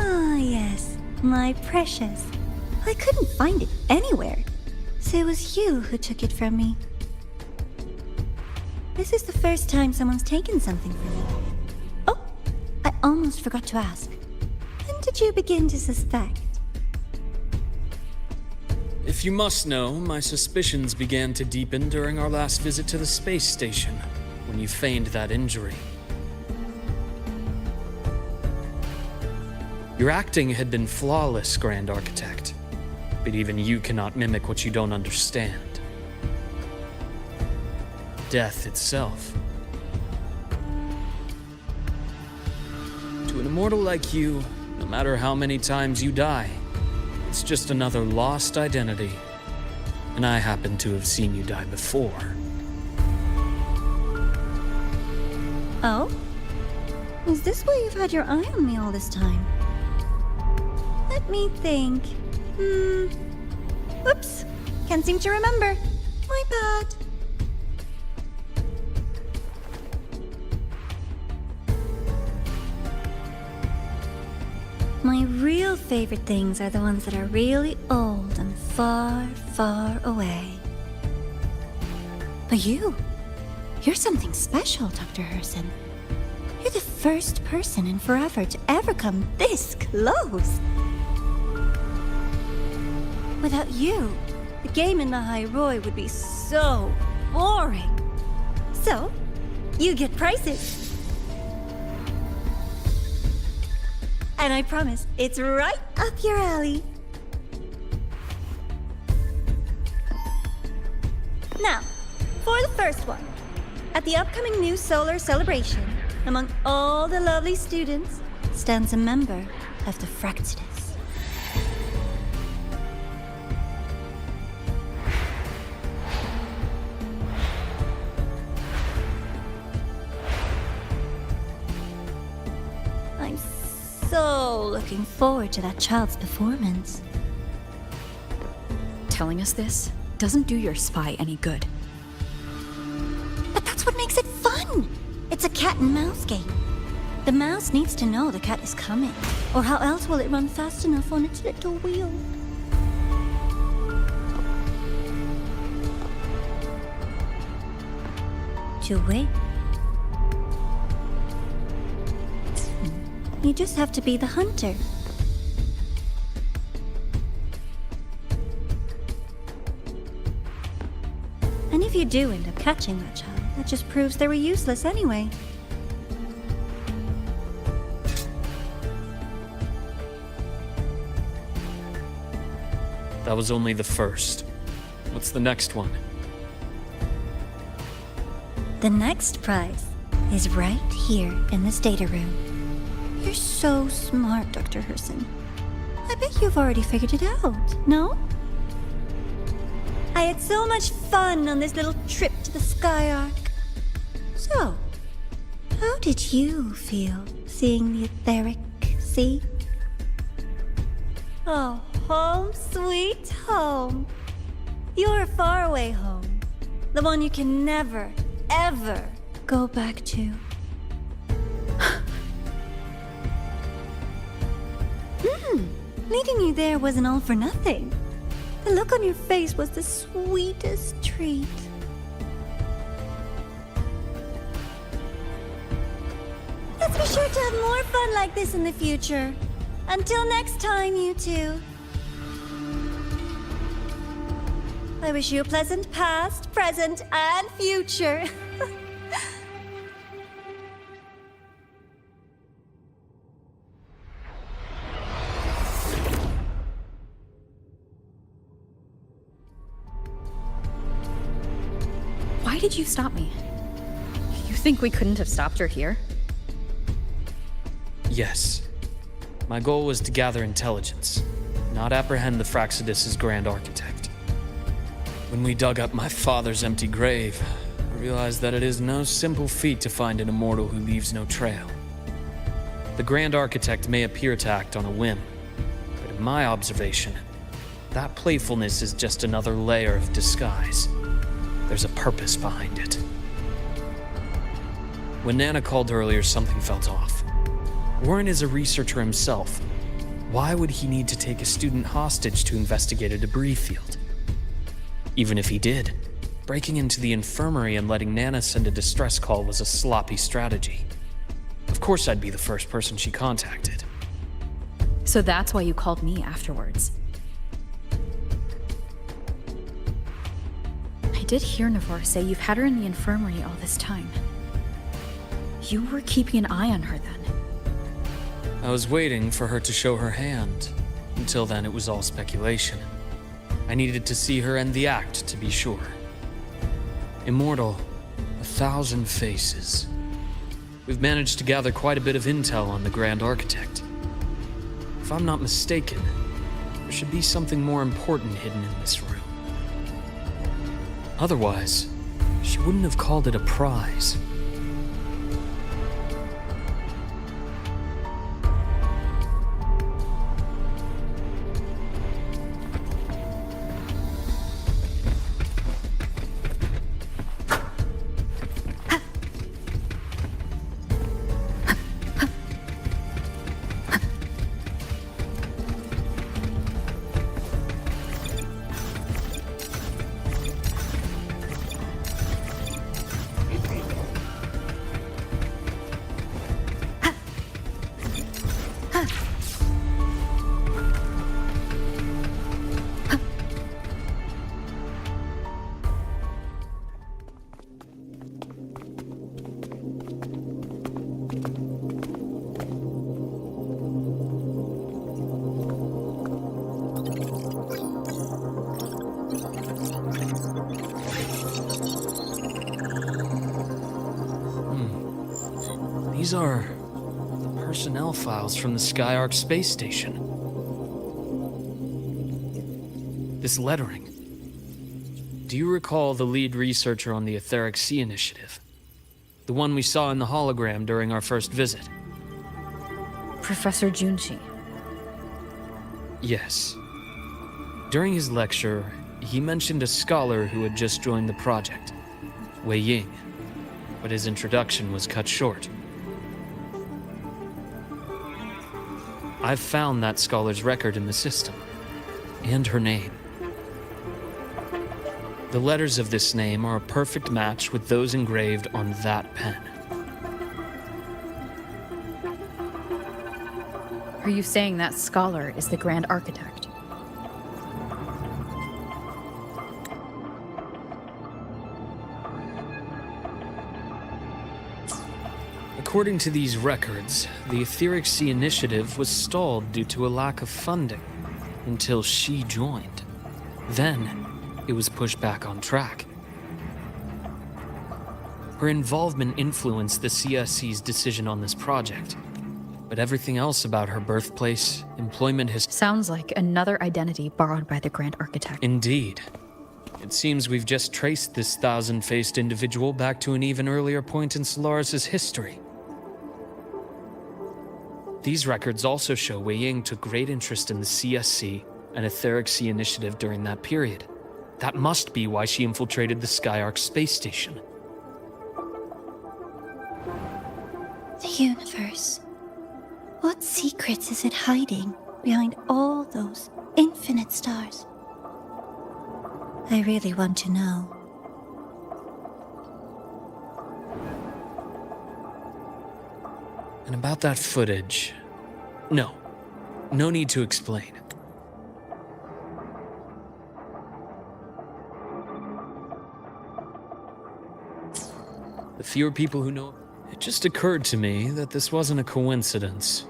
B: Ah, yes, my precious. I couldn't find it anywhere, so it was you who took it from me. This is the first time someone's taken something from me. Oh, I almost forgot to ask. When did you begin to suspect?
E: If you must know, my suspicions began to deepen during our last visit to the space station, when you feigned that injury. Your acting had been flawless, Grand Architect, but even you cannot mimic what you don't understand. Death itself. To an immortal like you, no matter how many times you die, it's just another lost identity. And I happen to have seen you die before.
B: Oh? Is this why you've had your eye on me all this time? Let me think. Whoops. Can't seem to remember. My bad. My real favorite things are the ones that are really old and far, far away. But you're something special, Dr. Herson. You're the first person in forever to ever come this close. Without you, the game in the Hyroi would be so boring. So, you get prizes. And I promise, it's right up your alley. Now, for the first one. At the upcoming new solar celebration, among all the lovely students, stands a member of the Fraxidus. I'm so looking forward to that child's performance.
F: Telling us this
M: doesn't do your spy any good.
B: But that's what makes it fun! It's a cat and mouse game. The mouse needs to know the cat is coming, or how else will it run fast enough on its little wheel? To wait. You just have to be the hunter. And if you do end up catching that child, that just proves they were useless anyway.
E: That was only the first. What's the next one?
B: The next prize is right here in this data room. You're so smart, Dr. Herson. I bet you've already figured it out, no? I had so much fun on this little trip to the Sky Arc. So, how did you feel seeing the etheric sea? Oh, home sweet home. Your faraway home. The one you can never, ever go back to. Meeting you there wasn't all for nothing. The look on your face was the sweetest treat. Let's be sure to have more fun like this in the future. Until next time, you two. I wish you a pleasant past, present, and future.
M: Why did you stop me? You think we couldn't have stopped her here?
E: Yes. My goal was to gather intelligence, not apprehend the Fraxidus' grand architect. When we dug up my father's empty grave, I realized that it is no simple feat to find an immortal who leaves no trail. The grand architect may appear to act on a whim, but in my observation, that playfulness is just another layer of disguise. There's a purpose behind it. When Nana called earlier, something felt off. Warren is a researcher himself. Why would he need to take a student hostage to investigate a debris field? Even if he did, breaking into the infirmary and letting Nana send a distress call was a sloppy strategy. Of course I'd be the first person she contacted.
M: So that's why you called me afterwards. I did hear Navor say you've had her in the infirmary all this time. You were keeping an eye on her then.
E: I was waiting for her to show her hand. Until then, it was all speculation. I needed to see her end the act to be sure. Immortal, 1,000 faces. We've managed to gather quite a bit of intel on the Grand Architect. If I'm not mistaken, there should be something more important hidden in this room. Otherwise, she wouldn't have called it a prize. These are personnel files from the Skyark space station. This lettering. Do you recall the lead researcher on the Etheric Sea Initiative? The one we saw in the hologram during our first visit?
M: Professor Junshi.
E: Yes. During his lecture, he mentioned a scholar who had just joined the project, Wei Ying, but his introduction was cut short. I've found that scholar's record in the system, and her name. The letters of this name are a perfect match with those engraved on that pen.
M: Are you saying that scholar is the Grand Architect?
E: According to these records, the Etheric Sea Initiative was stalled due to a lack of funding until she joined. Then, it was pushed back on track. Her involvement influenced the CSC's decision on this project, but everything else about her birthplace, employment history...
M: Sounds like another identity borrowed by the Grand Architect.
E: Indeed. It seems we've just traced this thousand-faced individual back to an even earlier point in Solaris' history. These records also show Wei Ying took great interest in the CSC and Etheric Sea Initiative during that period. That must be why she infiltrated the Skyark space station.
B: The universe. What secrets is it hiding behind all those infinite stars? I really want to know.
E: And about that footage... No need to explain. The fewer people who know... It just occurred to me that this wasn't a coincidence.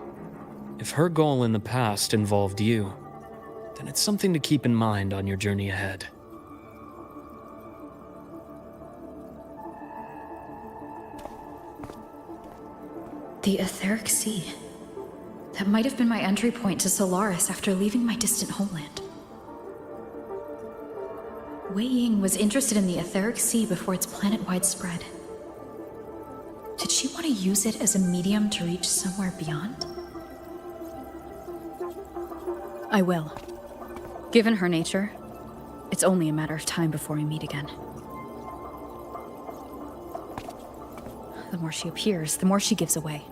E: If her goal in the past involved you, then it's something to keep in mind on your journey ahead.
M: The Etheric Sea. That might have been my entry point to Solaris after leaving my distant homeland. Wei Ying was interested in the Etheric Sea before its planet-wide spread. Did she want to use it as a medium to reach somewhere beyond? I will. Given her nature, it's only a matter of time before we meet again. The more she appears, the more she gives away.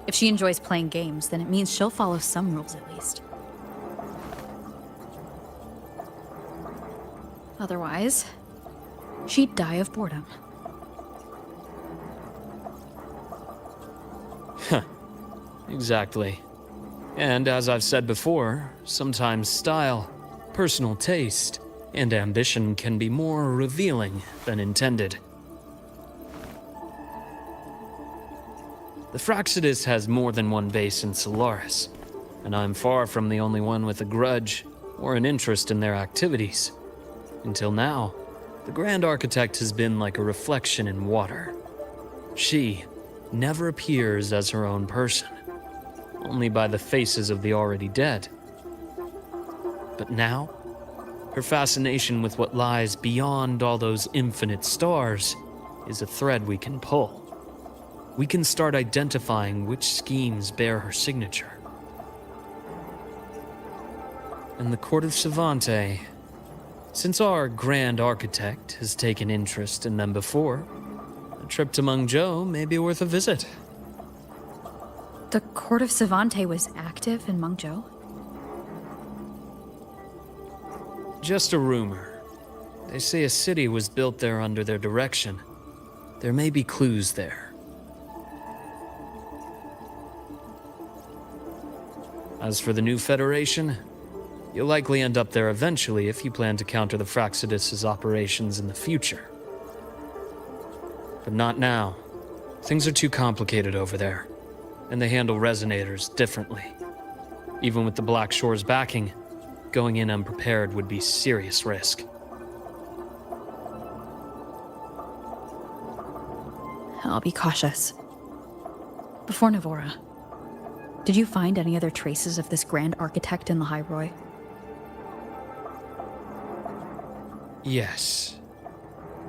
M: If she enjoys playing games, then it means she'll follow some rules at least. Otherwise, she'd die of boredom.
E: Exactly. And as I've said before, sometimes style, personal taste, and ambition can be more revealing than intended. The Fractsidus has more than one base in Solaris, and I'm far from the only one with a grudge or an interest in their activities. Until now, the Grand Architect has been like a reflection in water. She never appears as her own person, only by the faces of the already dead. But now, her fascination with what lies beyond all those infinite stars is a thread we can pull. We can start identifying which schemes bear her signature. In the Court of Savante, since our Grand Architect has taken interest in them before, a trip to Mengzhou may be worth a visit.
M: The Court of Savante was active in Mengzhou?
E: Just a rumor. They say a city was built there under their direction. There may be clues there. As for the new Federation, you'll likely end up there eventually if you plan to counter the Fractsidus' operations in the future. But not now. Things are too complicated over there, and they handle resonators differently. Even with the Black Shore's backing, going in unprepared would be serious risk.
M: I'll be cautious. Before Navora, did you find any other traces of this Grand Architect in the High Roy?
E: Yes.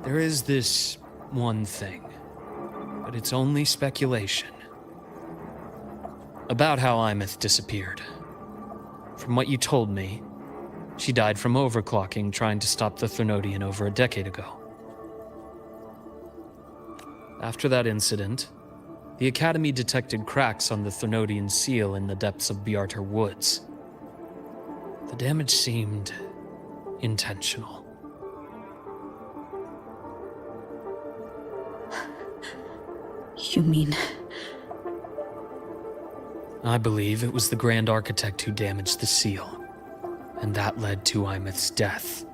E: There is this one thing, but it's only speculation. About how Imeth disappeared. From what you told me, She died from overclocking trying to stop the Thermodian over a decade ago. After that incident, the Academy detected cracks on the Thermodian seal in the depths of Bjartar Woods. The damage seemed intentional.
M: You mean...
E: I believe it was the Grand Architect who damaged the seal, and that led to Imeth's death.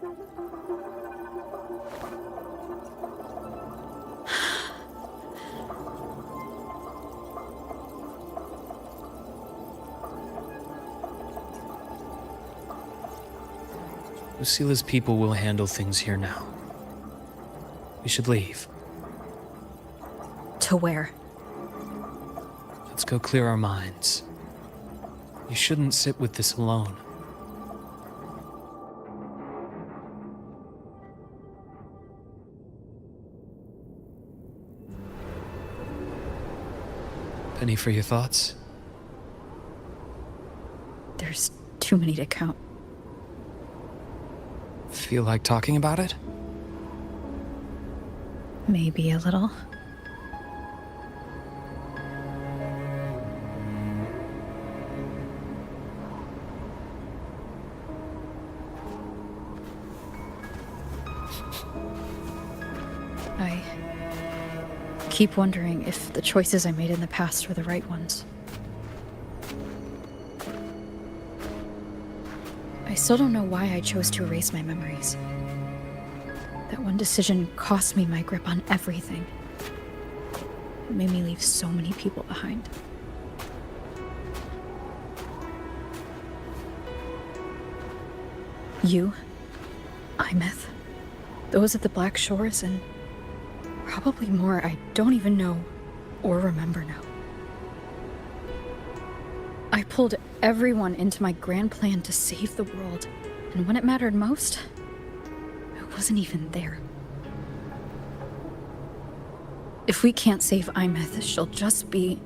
E: Lucila's people will handle things here now. We should leave.
M: To where?
E: Let's go clear our minds. You shouldn't sit with this alone. Penny for your thoughts?
M: There's too many to count.
E: Feel like talking about it?
M: Maybe a little. I keep wondering if the choices I made in the past were the right ones. I still don't know why I chose to erase my memories. That one decision cost me my grip on everything. It made me leave so many people behind. You, Imeth, those at the Black Shores, and probably more I don't even know or remember now. I pulled everyone into my grand plan to save the world, and when it mattered most, I wasn't even there. If we can't save Imeth, she'll just be...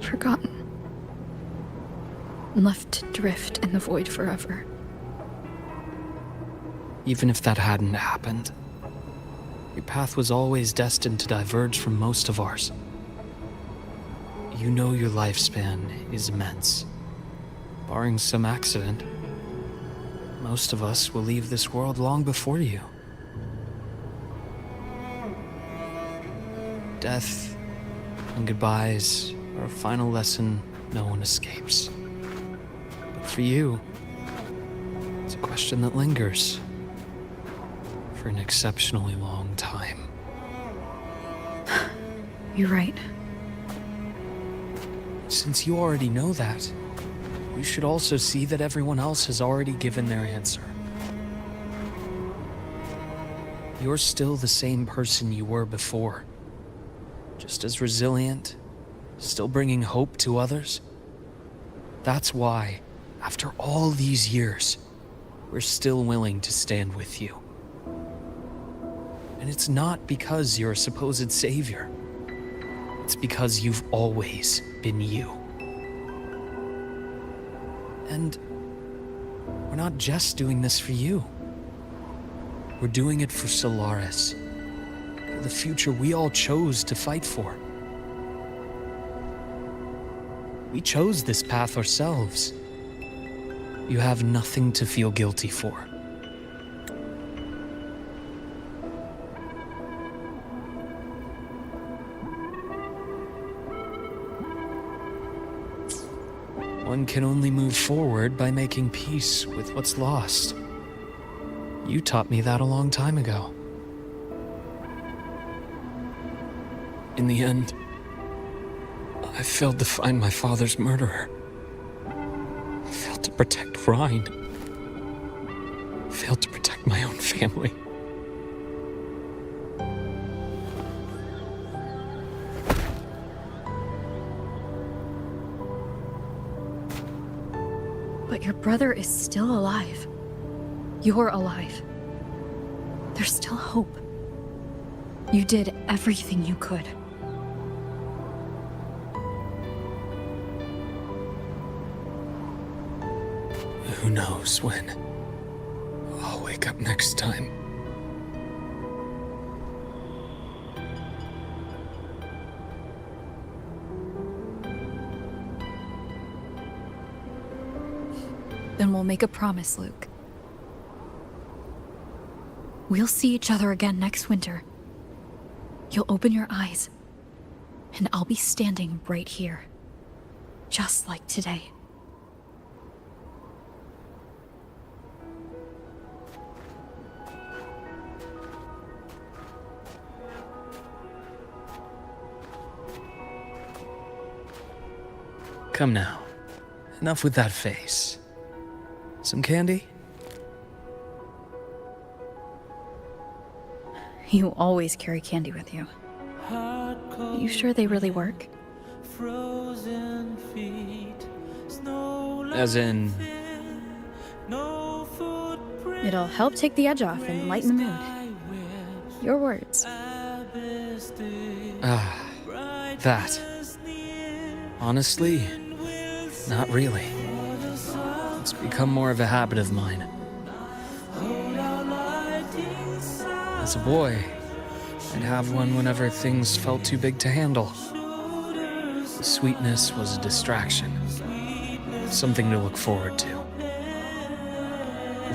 M: forgotten. Left to drift in the void forever.
E: Even if that hadn't happened, your path was always destined to diverge from most of ours. You know your lifespan is immense. Barring some accident, most of us will leave this world long before you. Death and goodbyes are a final lesson no one escapes. But for you, it's a question that lingers for an exceptionally long time.
M: You're right.
E: Since you already know that, you should also see that everyone else has already given their answer. You're still the same person you were before. Just as resilient, still bringing hope to others. That's why, after all these years, we're still willing to stand with you. And it's not because you're a supposed savior. It's because you've always been you. And we're not just doing this for you. We're doing it for Solaris, for the future we all chose to fight for. We chose this path ourselves. You have nothing to feel guilty for. One can only move forward by making peace with what's lost. You taught me that a long time ago. In the end, I failed to find my father's murderer. I failed to protect Rhine. I failed to protect my own family.
M: But your brother is still alive. You're alive. There's still hope. You did everything you could.
E: knows when I'll wake up next time.
M: Then we'll make a promise, Luke. We'll see each other again next winter. You'll open your eyes, and I'll be standing right here. Just like today.
E: Come now. Enough with that face. Some candy?
M: You always carry candy with you. You sure they really work?
E: As in...
M: It'll help take the edge off and lighten the mood. Your words.
E: that. Honestly, not really. It's become more of a habit of mine. As a boy, I'd have one whenever things felt too big to handle. The sweetness was a distraction, something to look forward to.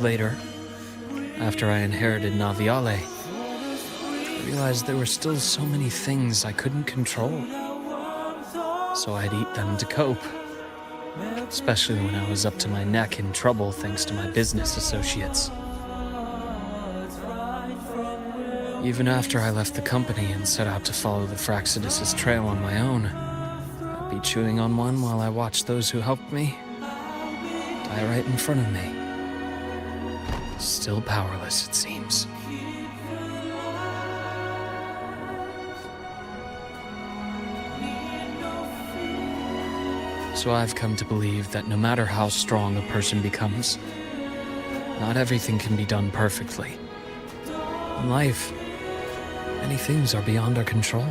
E: Later, after I inherited Naviale, I realized there were still so many things I couldn't control. So I'd eat them to cope, especially when I was up to my neck in trouble thanks to my business associates. Even after I left the company and set out to follow the Fraxidus' trail on my own, I'd be chewing on one while I watched those who helped me die right in front of me. Still powerless, it seems. So I've come to believe that no matter how strong a person becomes, not everything can be done perfectly. In life, many things are beyond our control.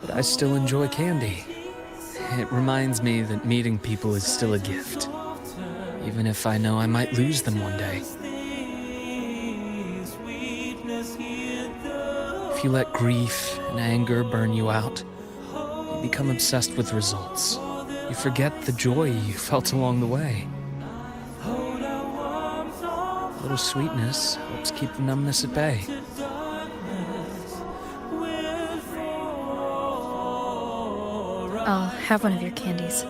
E: But I still enjoy candy. It reminds me that meeting people is still a gift, even if I know I might lose them one day. If you let grief and anger burn you out, you become obsessed with results. You forget the joy you felt along the way. A little sweetness helps keep the numbness at bay.
M: I'll have one of your candies.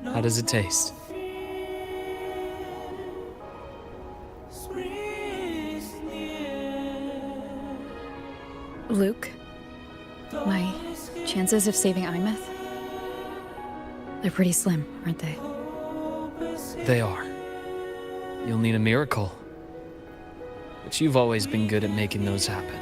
E: How does it taste?
M: Luke, my chances of saving Imeth? They're pretty slim, aren't they?
E: They are. You'll need a miracle. But you've always been good at making those happen.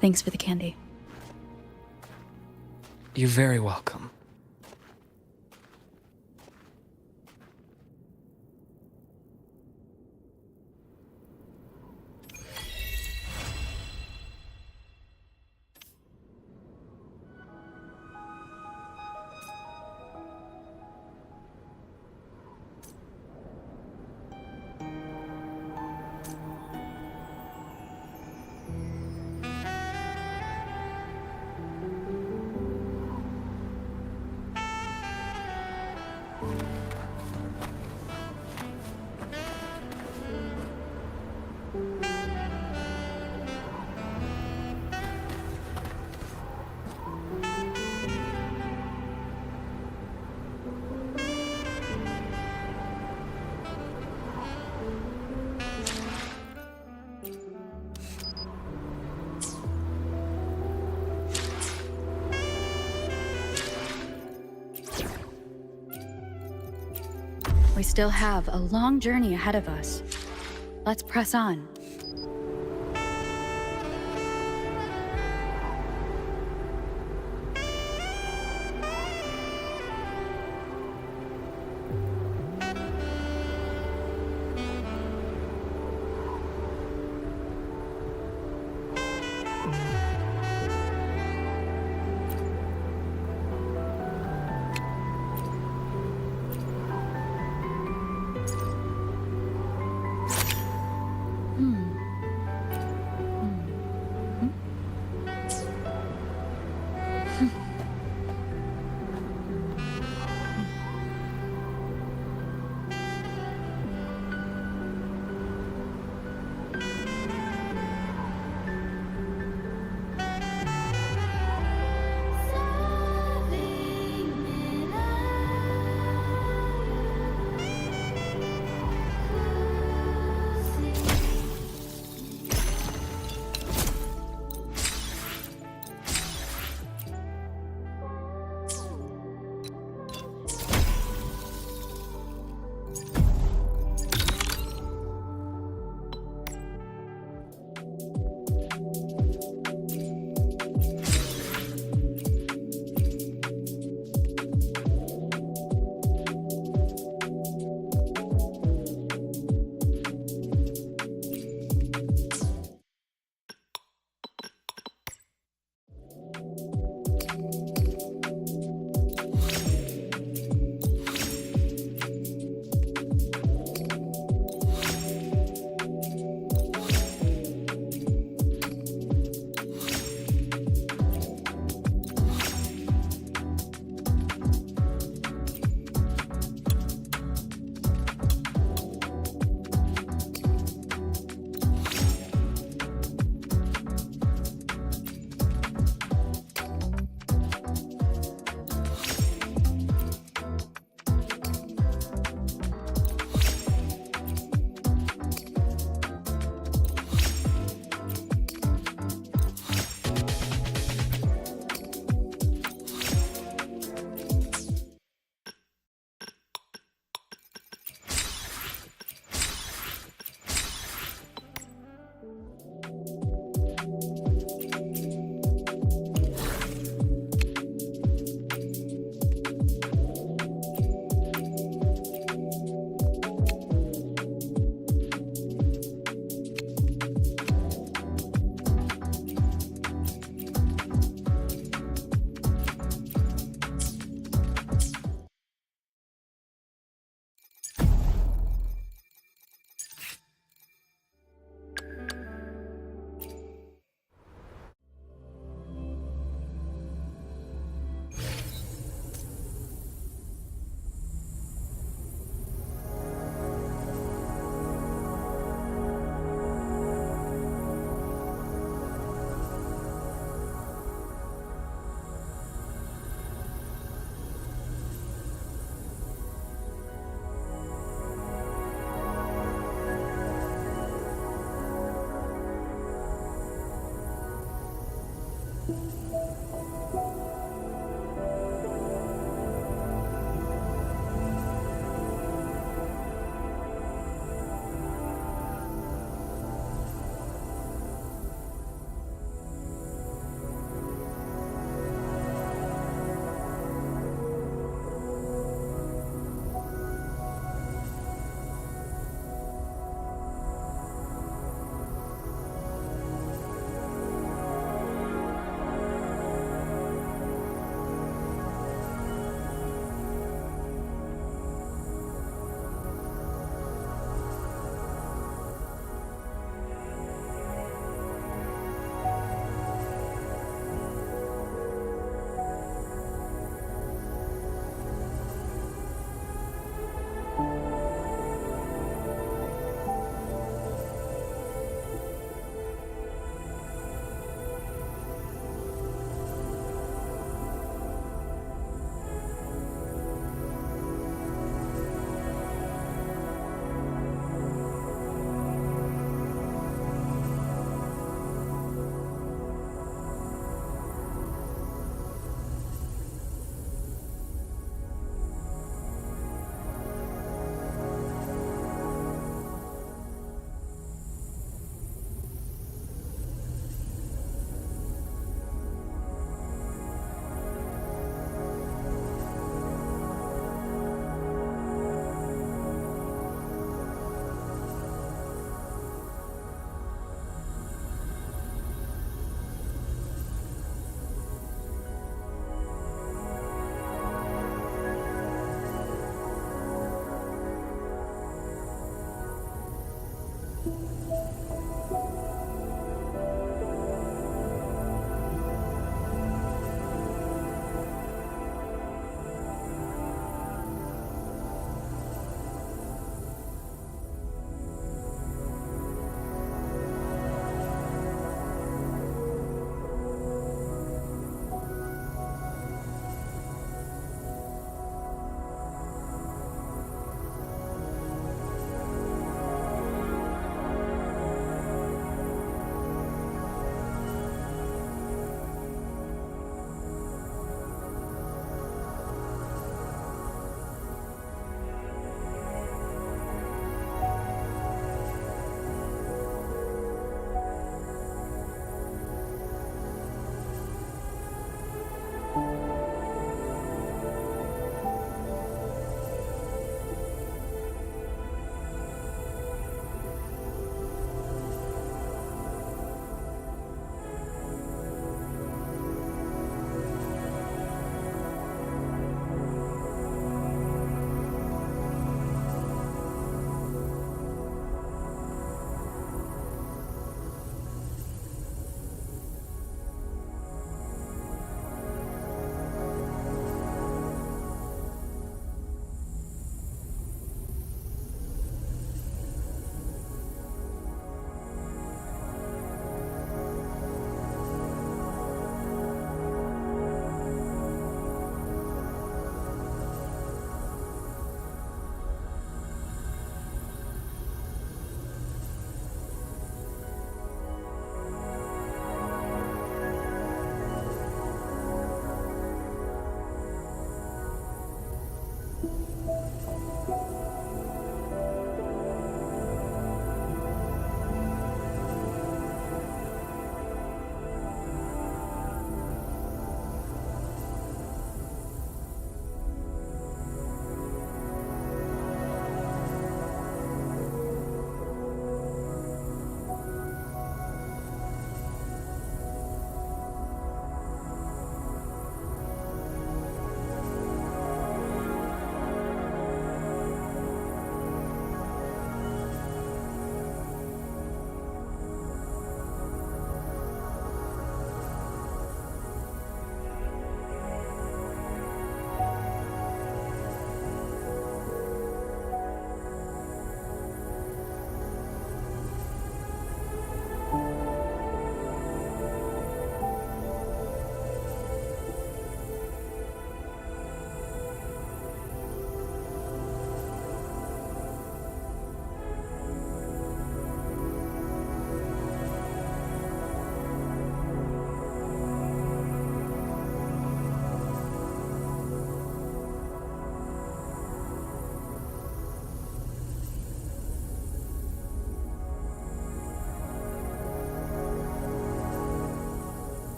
M: Thanks for the candy.
E: You're very welcome.
M: We still have a long journey ahead of us. Let's press on.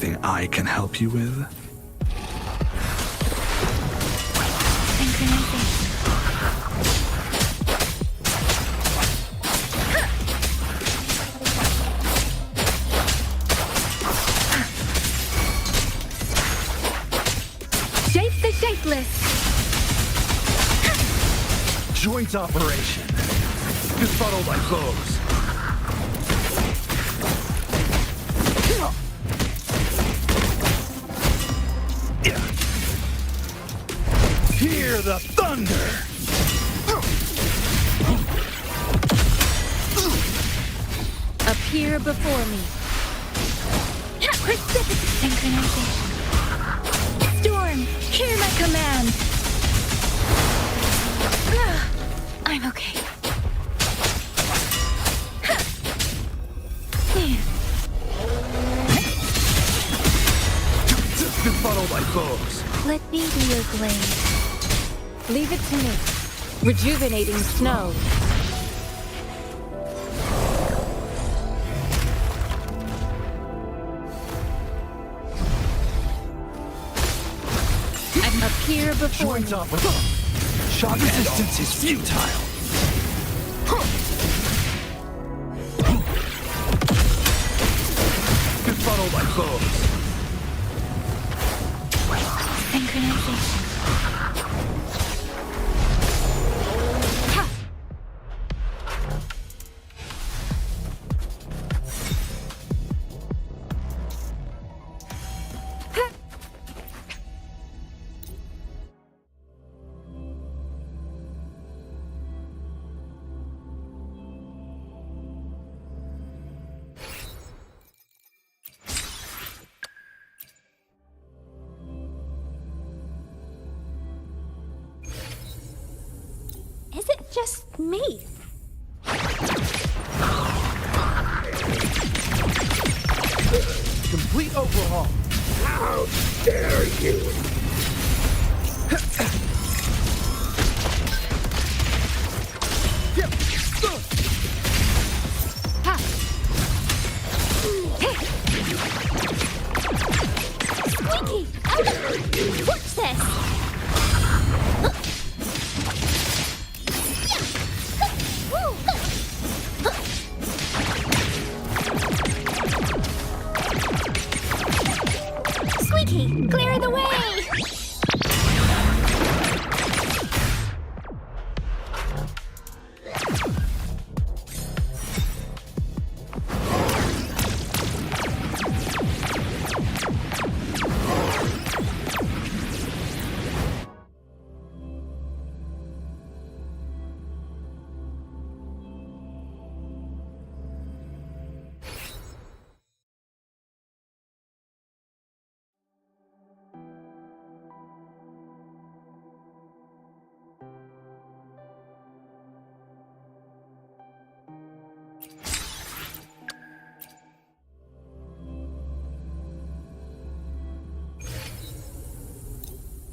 N: anything I can help you with?
F: Shape the shapeless!
N: Joint operation. Befuddle my foes. Hear the thunder!
A: Appear before me.
F: Precipitate synchronization. Storm, hear my command! I'm okay.
N: Befuddle my foes.
A: Let me be your glade. Leave it to me. Rejuvenating snow. Appear before me.
N: Joint operation. Shock resistance is futile. Befuddle my foes.
F: Synchronization.
L: Is it just me?
N: Complete overhaul.
K: How dare you!
L: Squeaky! What's this? Squeaky, clear the way!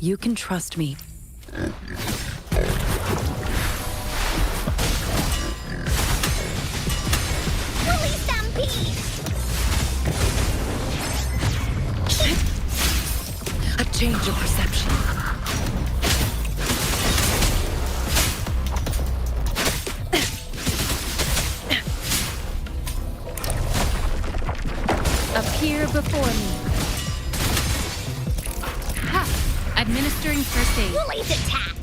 O: You can trust me.
L: Holy stampede!
O: A change of perception.
A: Appear before me. Administering first aid.
L: Woolly's attack!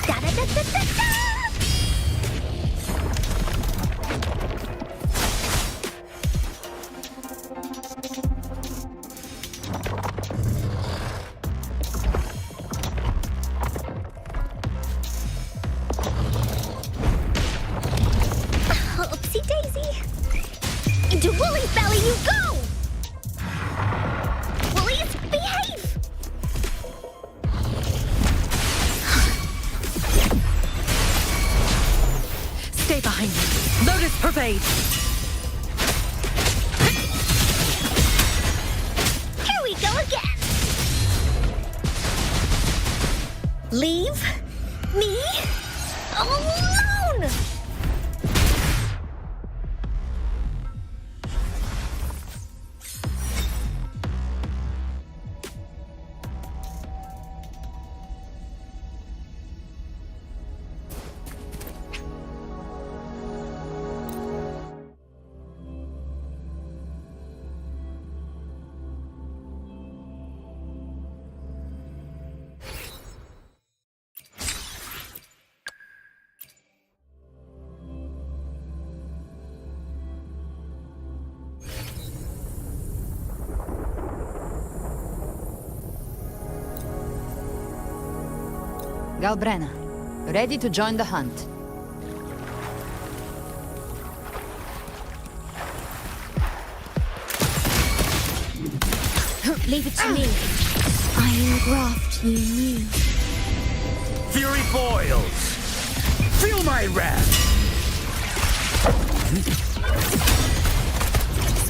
L: Da-da-da-da-da-da! Oopsie daisy! Into Woolly's belly you go! Woolies, behave!
O: Stay behind me. Lotus pervade.
L: Here we go again! Leave me alone!
O: Galbrena, ready to join the hunt.
L: Leave it to me. Iron graft you knew.
N: Fury boils. Feel my wrath.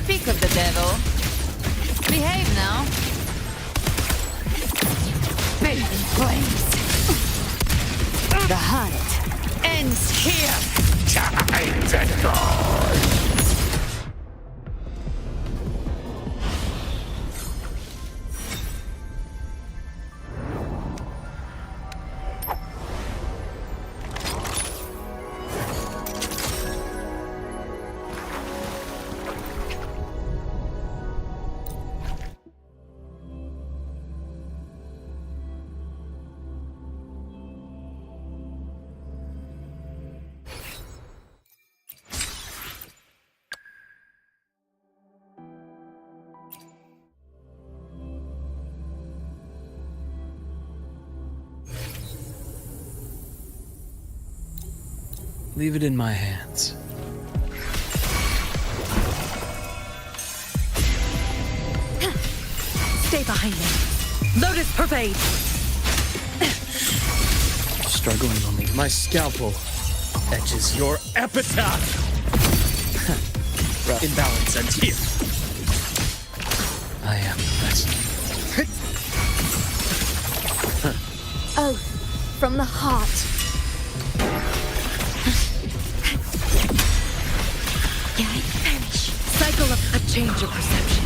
O: Speak of the devil. Behave now. Bathe in flames. The hunt ends here.
K: Time to go.
E: Leave it in my hands.
O: Stay behind me. Lotus pervade.
E: Struggling only. My scalpel etches your epitaph. Imbalance ends here. I am best.
L: Oath from the heart. I perish.
O: Cycle of a change of perception.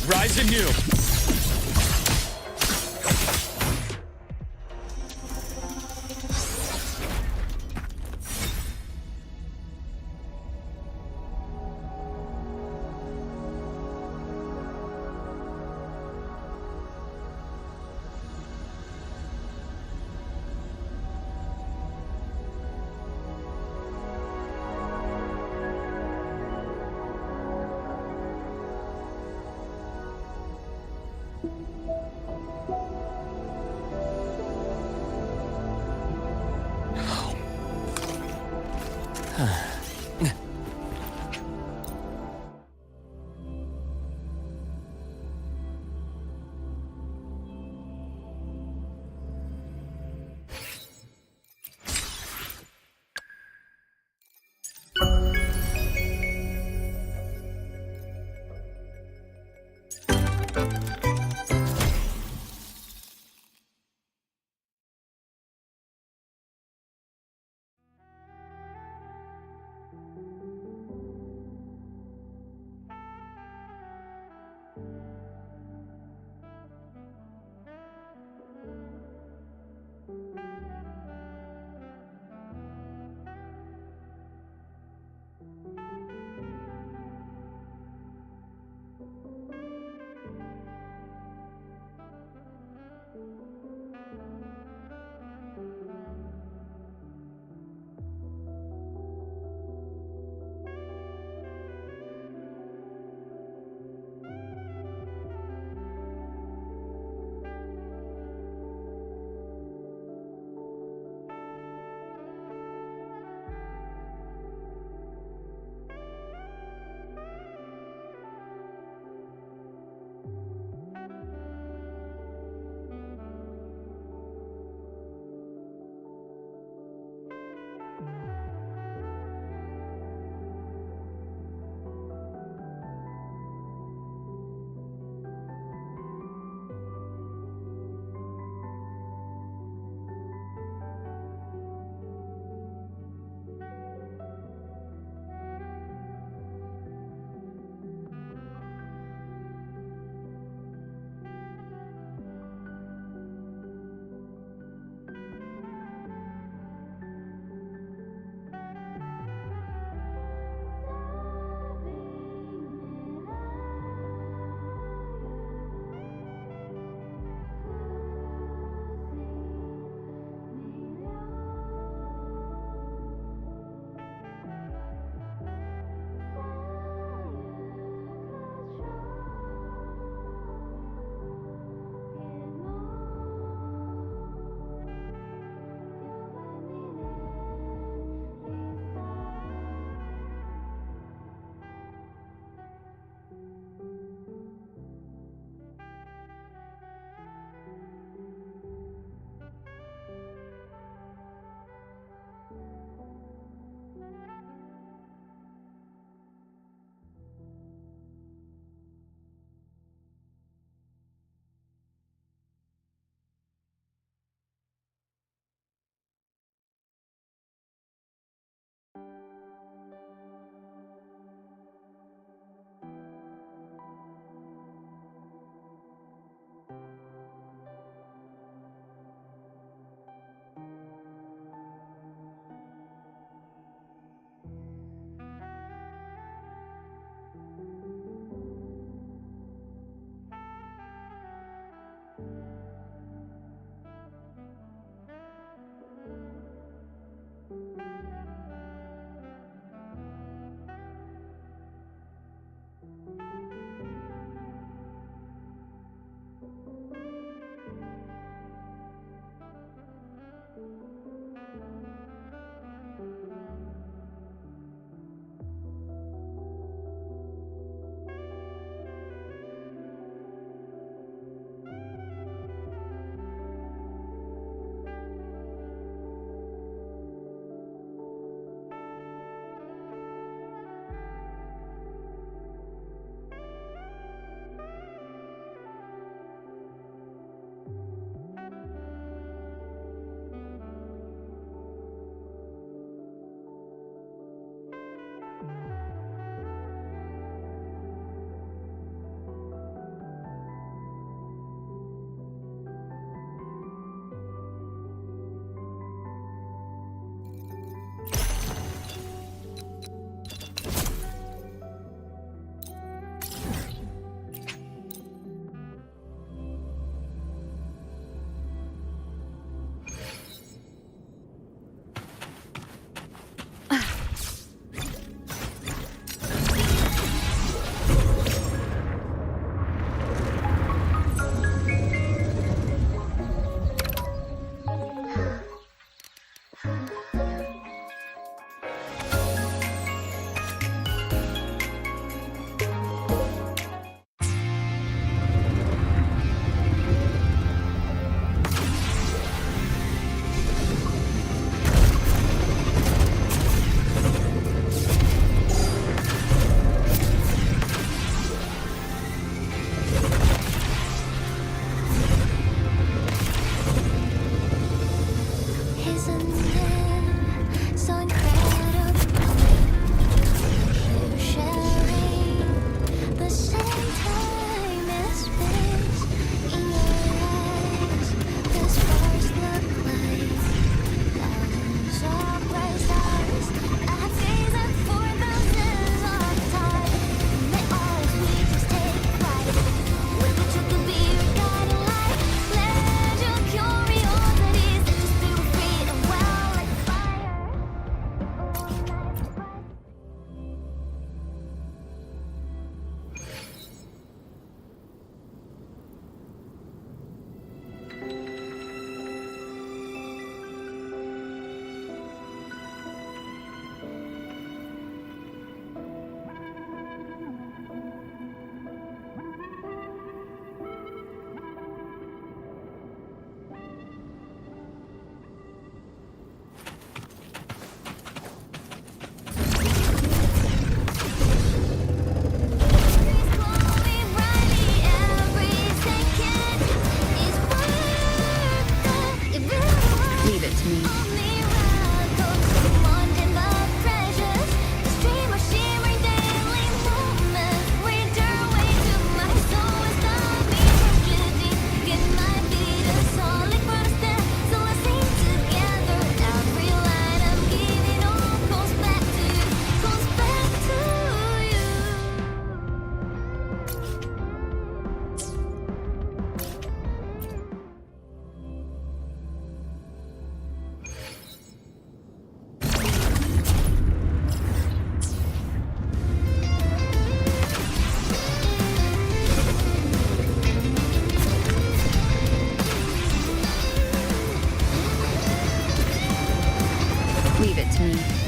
E: Rise anew.
M: Leave it to me.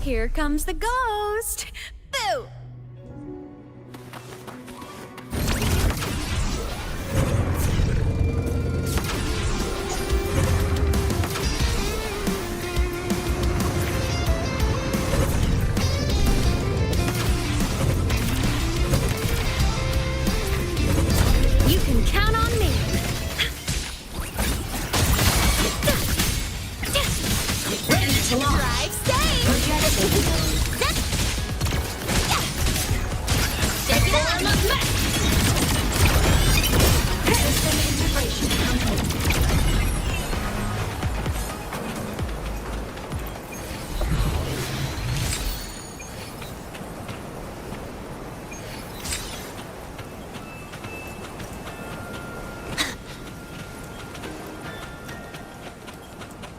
A: Here comes the ghost. Boo! You can count on me.
C: Ready to launch.
A: Drive safe. Shake it up.
C: System integration complete.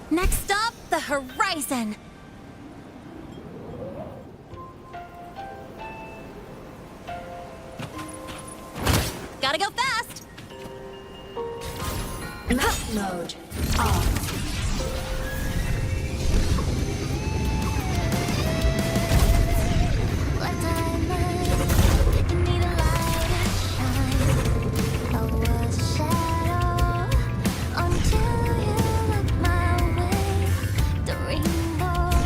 A: Next up, the horizon. Gotta go fast.
C: Map mode off.
L: Until you look my way, the rainbow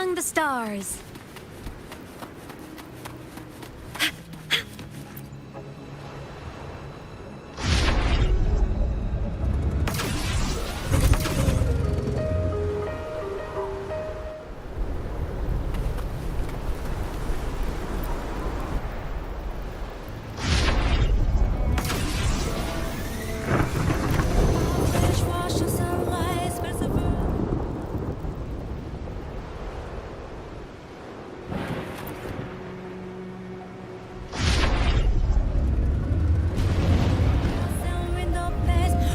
A: among the stars.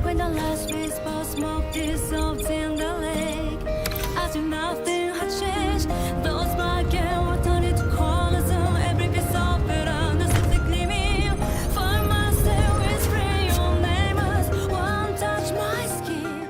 P: When the last whisper of smoke dissolves in the lake, as if nothing had changed, those black and what turned to colors, every piece of it under something gleaming. Find myself whispering your name as one touch my skin.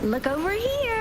B: Look over here.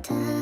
L: time.